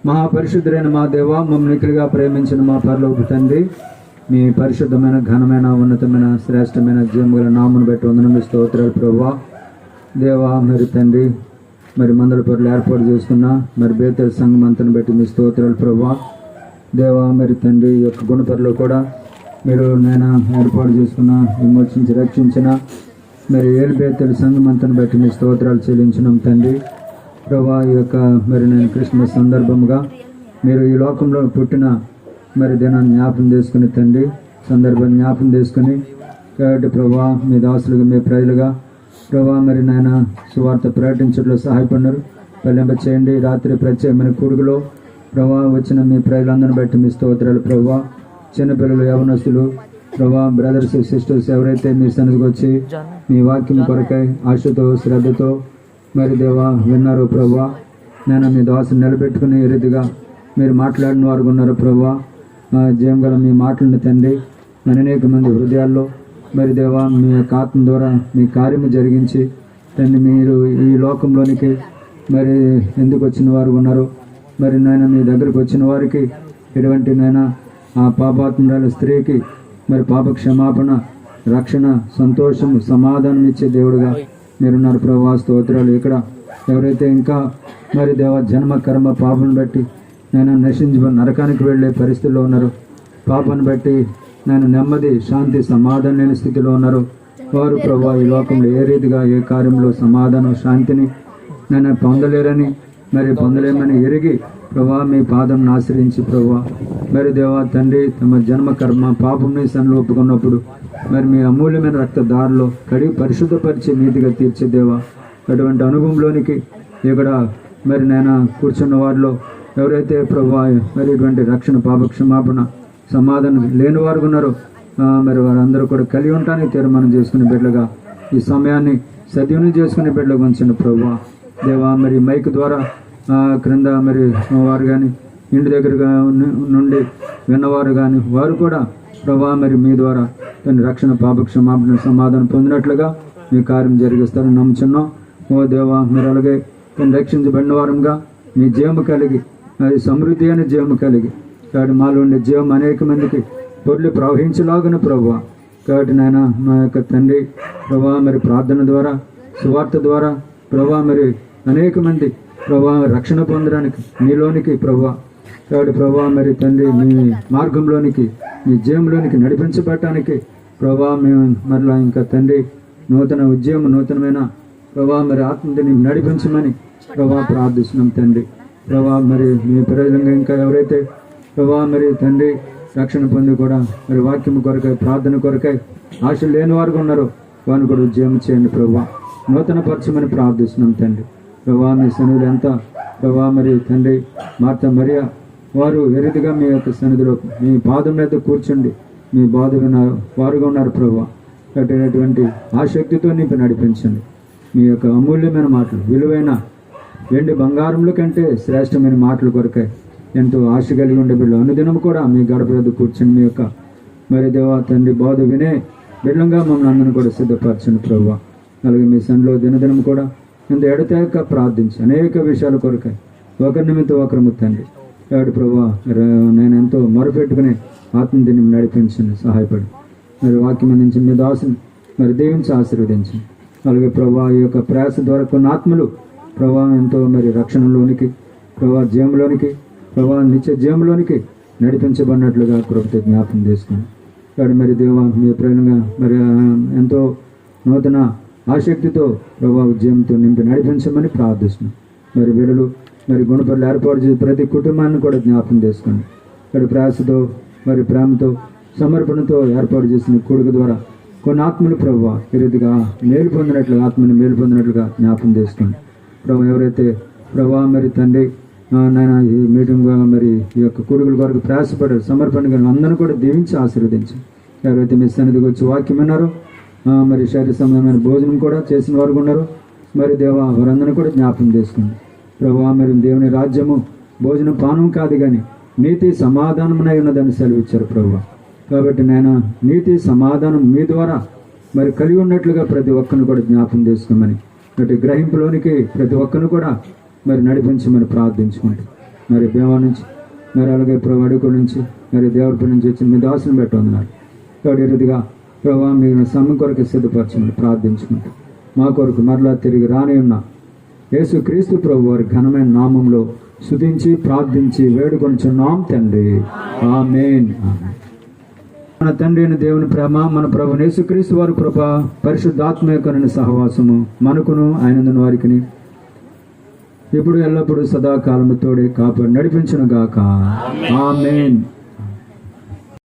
మహాపరిశుద్ధుడైన మా దేవ, మమ్మల్ని మిక్కిలిగా ప్రేమించిన మా పరలోక తండ్రి, మీ పరిశుద్ధమైన ఘనమైన ఉన్నతమైన శ్రేష్టమైన జీవముల నామను బట్టి వందనములు స్తోత్రాలు ప్రభువా. దేవా మరి తండ్రి, మరి మందల పొరలు ఏర్పాటు చేసుకున్న మరి బేతల సంఘం అంతను బట్టి మీ స్తోత్రాలు ప్రభువా. దేవా మరి తండ్రి, ఈ యొక్క గుణపరలో కూడా మీరు నేను ఏర్పాటు చేసుకున్న విమోచించి రక్షించిన మరి ఏలుబేతల సంఘం అంతను బట్టి మీ స్తోత్రాలు చెల్లించినాం తండ్రి. ప్రభా, ఈ యొక్క మరి నేను క్రిస్మస్ సందర్భంగా మీరు ఈ లోకంలో పుట్టిన మరి దినాన్ని జ్ఞాపం చేసుకుని తండ్రి, సందర్భాన్ని జ్ఞాపం చేసుకుని కాబట్టి ప్రభా మీ దాసులుగా మీ ప్రజలుగా ప్రభా మరి నాయన సువార్త ప్రకటించడంలో సహాయపడినారు. పల్లెంప చేయండి. రాత్రి ప్రత్యేకమైన కూడుగులో ప్రభా వచ్చిన మీ ప్రజలందరిని బట్టి మీ స్తోత్రాలు ప్రభా. చిన్నపిల్లలు, యవనస్తులు ప్రభా బ్రదర్స్ సిస్టర్స్ ఎవరైతే మీ సన్నిధికి వచ్చి మీ వాక్యం కొరకై ఆశతో శ్రద్ధతో మరి దేవా విన్నారు ప్రభా, నేను మీ దాసుని నిలబెట్టుకుని ఈ రీతిగా మీరు మాట్లాడిన వారు ఉన్నారు ప్రభా. జయం గల మీ మాటలను తండ్రి మరి అనేక మంది హృదయాల్లో మరి దేవా మీ యొక్క ఆత్మ ద్వారా మీ కార్యము జరిగించి తండ్రి మీరు ఈ లోకంలోనికి మరి ఎందుకు వచ్చిన వారు ఉన్నారు, మరి నాయన మీ దగ్గరకు వచ్చిన వారికి ఎటువంటి నాయన ఆ పాపాత్మురాల స్త్రీకి మరి పాప క్షమాపణ, రక్షణ, సంతోషం, సమాధానం ఇచ్చే దేవుడుగా మీరున్నారు ప్రభా. స్తోత్రాలు. ఇక్కడ ఎవరైతే ఇంకా మరి దేవ జన్మ కర్మ పాపను బట్టి నేను నశించి నరకానికి వెళ్ళే పరిస్థితిలో ఉన్నారు, పాపను బట్టి నేను నెమ్మది, శాంతి, సమాధానం లేని స్థితిలో ఉన్నారు, వారు ప్రభా ఈ లోకంలో ఏ రీతిగా ఏ కార్యంలో సమాధానం, శాంతిని నేను పొందలేరని మరి పొందలేమని ఎరిగి ప్రభా మీ పాదం ఆశ్రయించి ప్రభా మరి దేవా తండ్రి తమ జన్మ కర్మ పాపంని సన్నిలో ఒప్పుకున్నప్పుడు మరి మీ అమూల్యమైన రక్తదారిలో కడిగి పరిశుద్ధపరిచి నీతిగా తీర్చే దేవా అటువంటి అనుభవంలోనికి ఇక్కడ మరి నేను కూర్చున్న వారిలో ఎవరైతే ప్రభా మరి ఇటువంటి రక్షణ, పాప క్షమాపణ, సమాధానం లేని వారు ఉన్నారో మరి వారందరూ కూడా కలిగి ఉంటానికి తీర్మానం చేసుకునే బిడ్డలుగా ఈ సమయాన్ని సద్వినియోగం చేసుకునే బిడ్డలుగా ఉంచండి ప్రభా దేవా. మరి మైక్ ద్వారా క్రింద మరి వారు కానీ ఇంటి దగ్గరగా నుండి విన్నవారు కానీ వారు కూడా ప్రభా మరి మీ ద్వారా తన రక్షణ, పాప క్షమాపణ, సమాధానం పొందినట్లుగా మీ కార్యం జరిగిస్తారని నమ్ముచున్నాం. ఓ దేవా మీరు అలాగే తను రక్షించబడిన వారంగా మీ జీవము కలిగి అది సమృద్ధి అనే జీవము కలిగి కాబట్టి మాలో ఉండే జీవం అనేక మందికి పొర్లు ప్రవహించలాగున ప్రభా. కాబట్టి నాయన మా యొక్క తండ్రి ప్రభా మరి ప్రార్థన ద్వారా, సువార్త ద్వారా ప్రభా మరి అనేక మంది ప్రభా రక్షణ పొందడానికి మీలోనికి ప్రభా కాబట్టి ప్రభా మరి తండ్రి మీ మార్గంలోనికి, మీ జీవంలోనికి నడిపించబడటానికి ప్రభా మేము మరలా ఇంకా తండ్రి నూతన ఉద్యమం, నూతనమైన ప్రభా మరి ఆత్మని నడిపించమని ప్రభా ప్రార్థిస్తున్నాం తండ్రి. ప్రభా మరి మీ ప్రజలంగా ఇంకా ఎవరైతే ప్రభా మరి తండ్రి రక్షణ పొంది కూడా మరి వాక్యం కొరకై, ప్రార్థన కొరకై ఆశలు లేని వారు ఉన్నారో వారిని కూడా ఉద్యమం చేయండి ప్రభా, నూతన పరచమని ప్రార్థిస్తున్నాం తండ్రి. ప్రభా మీ సన్నిధిలో ఎంత ప్రభా మరి తండ్రి మార్త మరియా వారు ఎరుదిగా మీ యొక్క సన్నిధిలో మీ పాదం మీద కూర్చుండి మీ బాధ వారుగా ఉన్నారు ప్రభా. కట్టినటువంటి ఆసక్తితో నింపి నడిపించండి. మీ యొక్క అమూల్యమైన మాటలు, విలువైన వెండి బంగారంలో కంటే శ్రేష్టమైన మాటలు కొరకై ఎంతో ఆశ కలిగి ఉండే బిడ్డలు అనుదినం కూడా మీ గడప వద్ద కూర్చొని మీ యొక్క మరి దేవా తండ్రి బోధ వినే బిడ్డంగా మమ్మల్ని అందరిని కూడా సిద్ధపరచండి ప్రభా. అలాగే మీ సన్నిలో దినదినం కూడా ఇంత ఎడతెగక ప్రార్థించి అనేక విషయాల కొరకై ఒకరి నిమిత్తం ఒకరు ముత్తండి. కాబట్టి ప్రభా నేను ఎంతో మొరపెట్టుకుని ఆత్మదిని నడిపించండి, సహాయపడి మరి వాక్యం నుంచి మీ దాసుని మరి దీవించి ఆశీర్వదించండి. అలాగే ప్రభా ఈ యొక్క ప్రయాస ద్వారా కొన్ని ఆత్మలు ప్రభా ఎంతో మరి రక్షణలోనికి, ప్రభా జీవంలోనికి, ప్రభా నిత్య జీవంలోనికి నడిపించబడినట్లుగా కృపతో జ్ఞాపకం చేసుకోండి. కాబట్టి మరి దేవా మీ ప్రేరణగా మరి ఎంతో నూతన ఆసక్తితో ప్రభా ఉద్యమంతో నింపి నడిపించమని ప్రార్థిస్తున్నాం. మరి వీడులు మరి గుణపరులు ఏర్పాటు చేసి ప్రతి కుటుంబాన్ని కూడా జ్ఞాపకం చేసుకోండి. మరి ప్రయాసతో మరి ప్రేమతో సమర్పణతో ఏర్పాటు చేసిన కూడిక ద్వారా కొన్ని ఆత్మలు ప్రభావ ఈ రీతిగా మేలు పొందినట్లుగా, ఆత్మని మేలు పొందినట్లుగా జ్ఞాపకం చేసుకోండి ప్రభు. ఎవరైతే ప్రభావ మరి తండ్రి నేను ఈ మీటింగ్ మరి ఈ యొక్క కూడుకుల కొరకు ప్రయాసపడే సమర్పణ అందరినీ కూడా దీవించి ఆశీర్వదించి, ఎవరైతే మీ సన్నిధికి వచ్చి వాక్యం విన్నారో మరి శరీర సంబంధమైన భోజనం కూడా చేసిన వారు ఉన్నారు మరి దేవ వారందరినీ కూడా జ్ఞాపకం చేసుకోండి ప్రభావ. మరి దేవుని రాజ్యము భోజనం పానం కాదు కానీ నీతి సమాధానమునై ఉన్నదని సెలవిచ్చారు ప్రభావ. కాబట్టి నేను నీతి సమాధానం మీ ద్వారా మరి కలిగి ఉన్నట్లుగా ప్రతి ఒక్కరిని కూడా జ్ఞాపకం చేసుకోమని, అటు గ్రహింపులోనికి ప్రతి ఒక్కరిని కూడా మరి నడిపించమని ప్రార్థించుకుంటూ మరి దేవా నుంచి మరి అలాగే ప్రభు అడుగు నుంచి మరి దేవుడి నుంచి వచ్చి మీ దాసుని పెట్టి ఉన్నారు. కాబట్టి రీతిగా ప్రభావ మీరు సమయం కొరకు సిద్ధపరచమని ప్రార్థించుకుంటూ మా కొరకు మరలా తిరిగి రాని ఉన్న యేసు క్రీస్తు ప్రభు వారి ఘనమైన నామంలో స్తుతించి ప్రార్థించి వేడుకొనుచున్నాం తండ్రి, ఆమేన్. మన తండ్రి అయిన దేవుని ప్రేమ, మన ప్రభు యేసుక్రీస్తు వారి కృప, పరిశుద్ధాత్మ యొక్క సహవాసము మనకును ఆయనందున వారికి ఇప్పుడు ఎల్లప్పుడూ సదాకాలము తోడే కాపాడి నడిపించును గాక, ఆమేన్.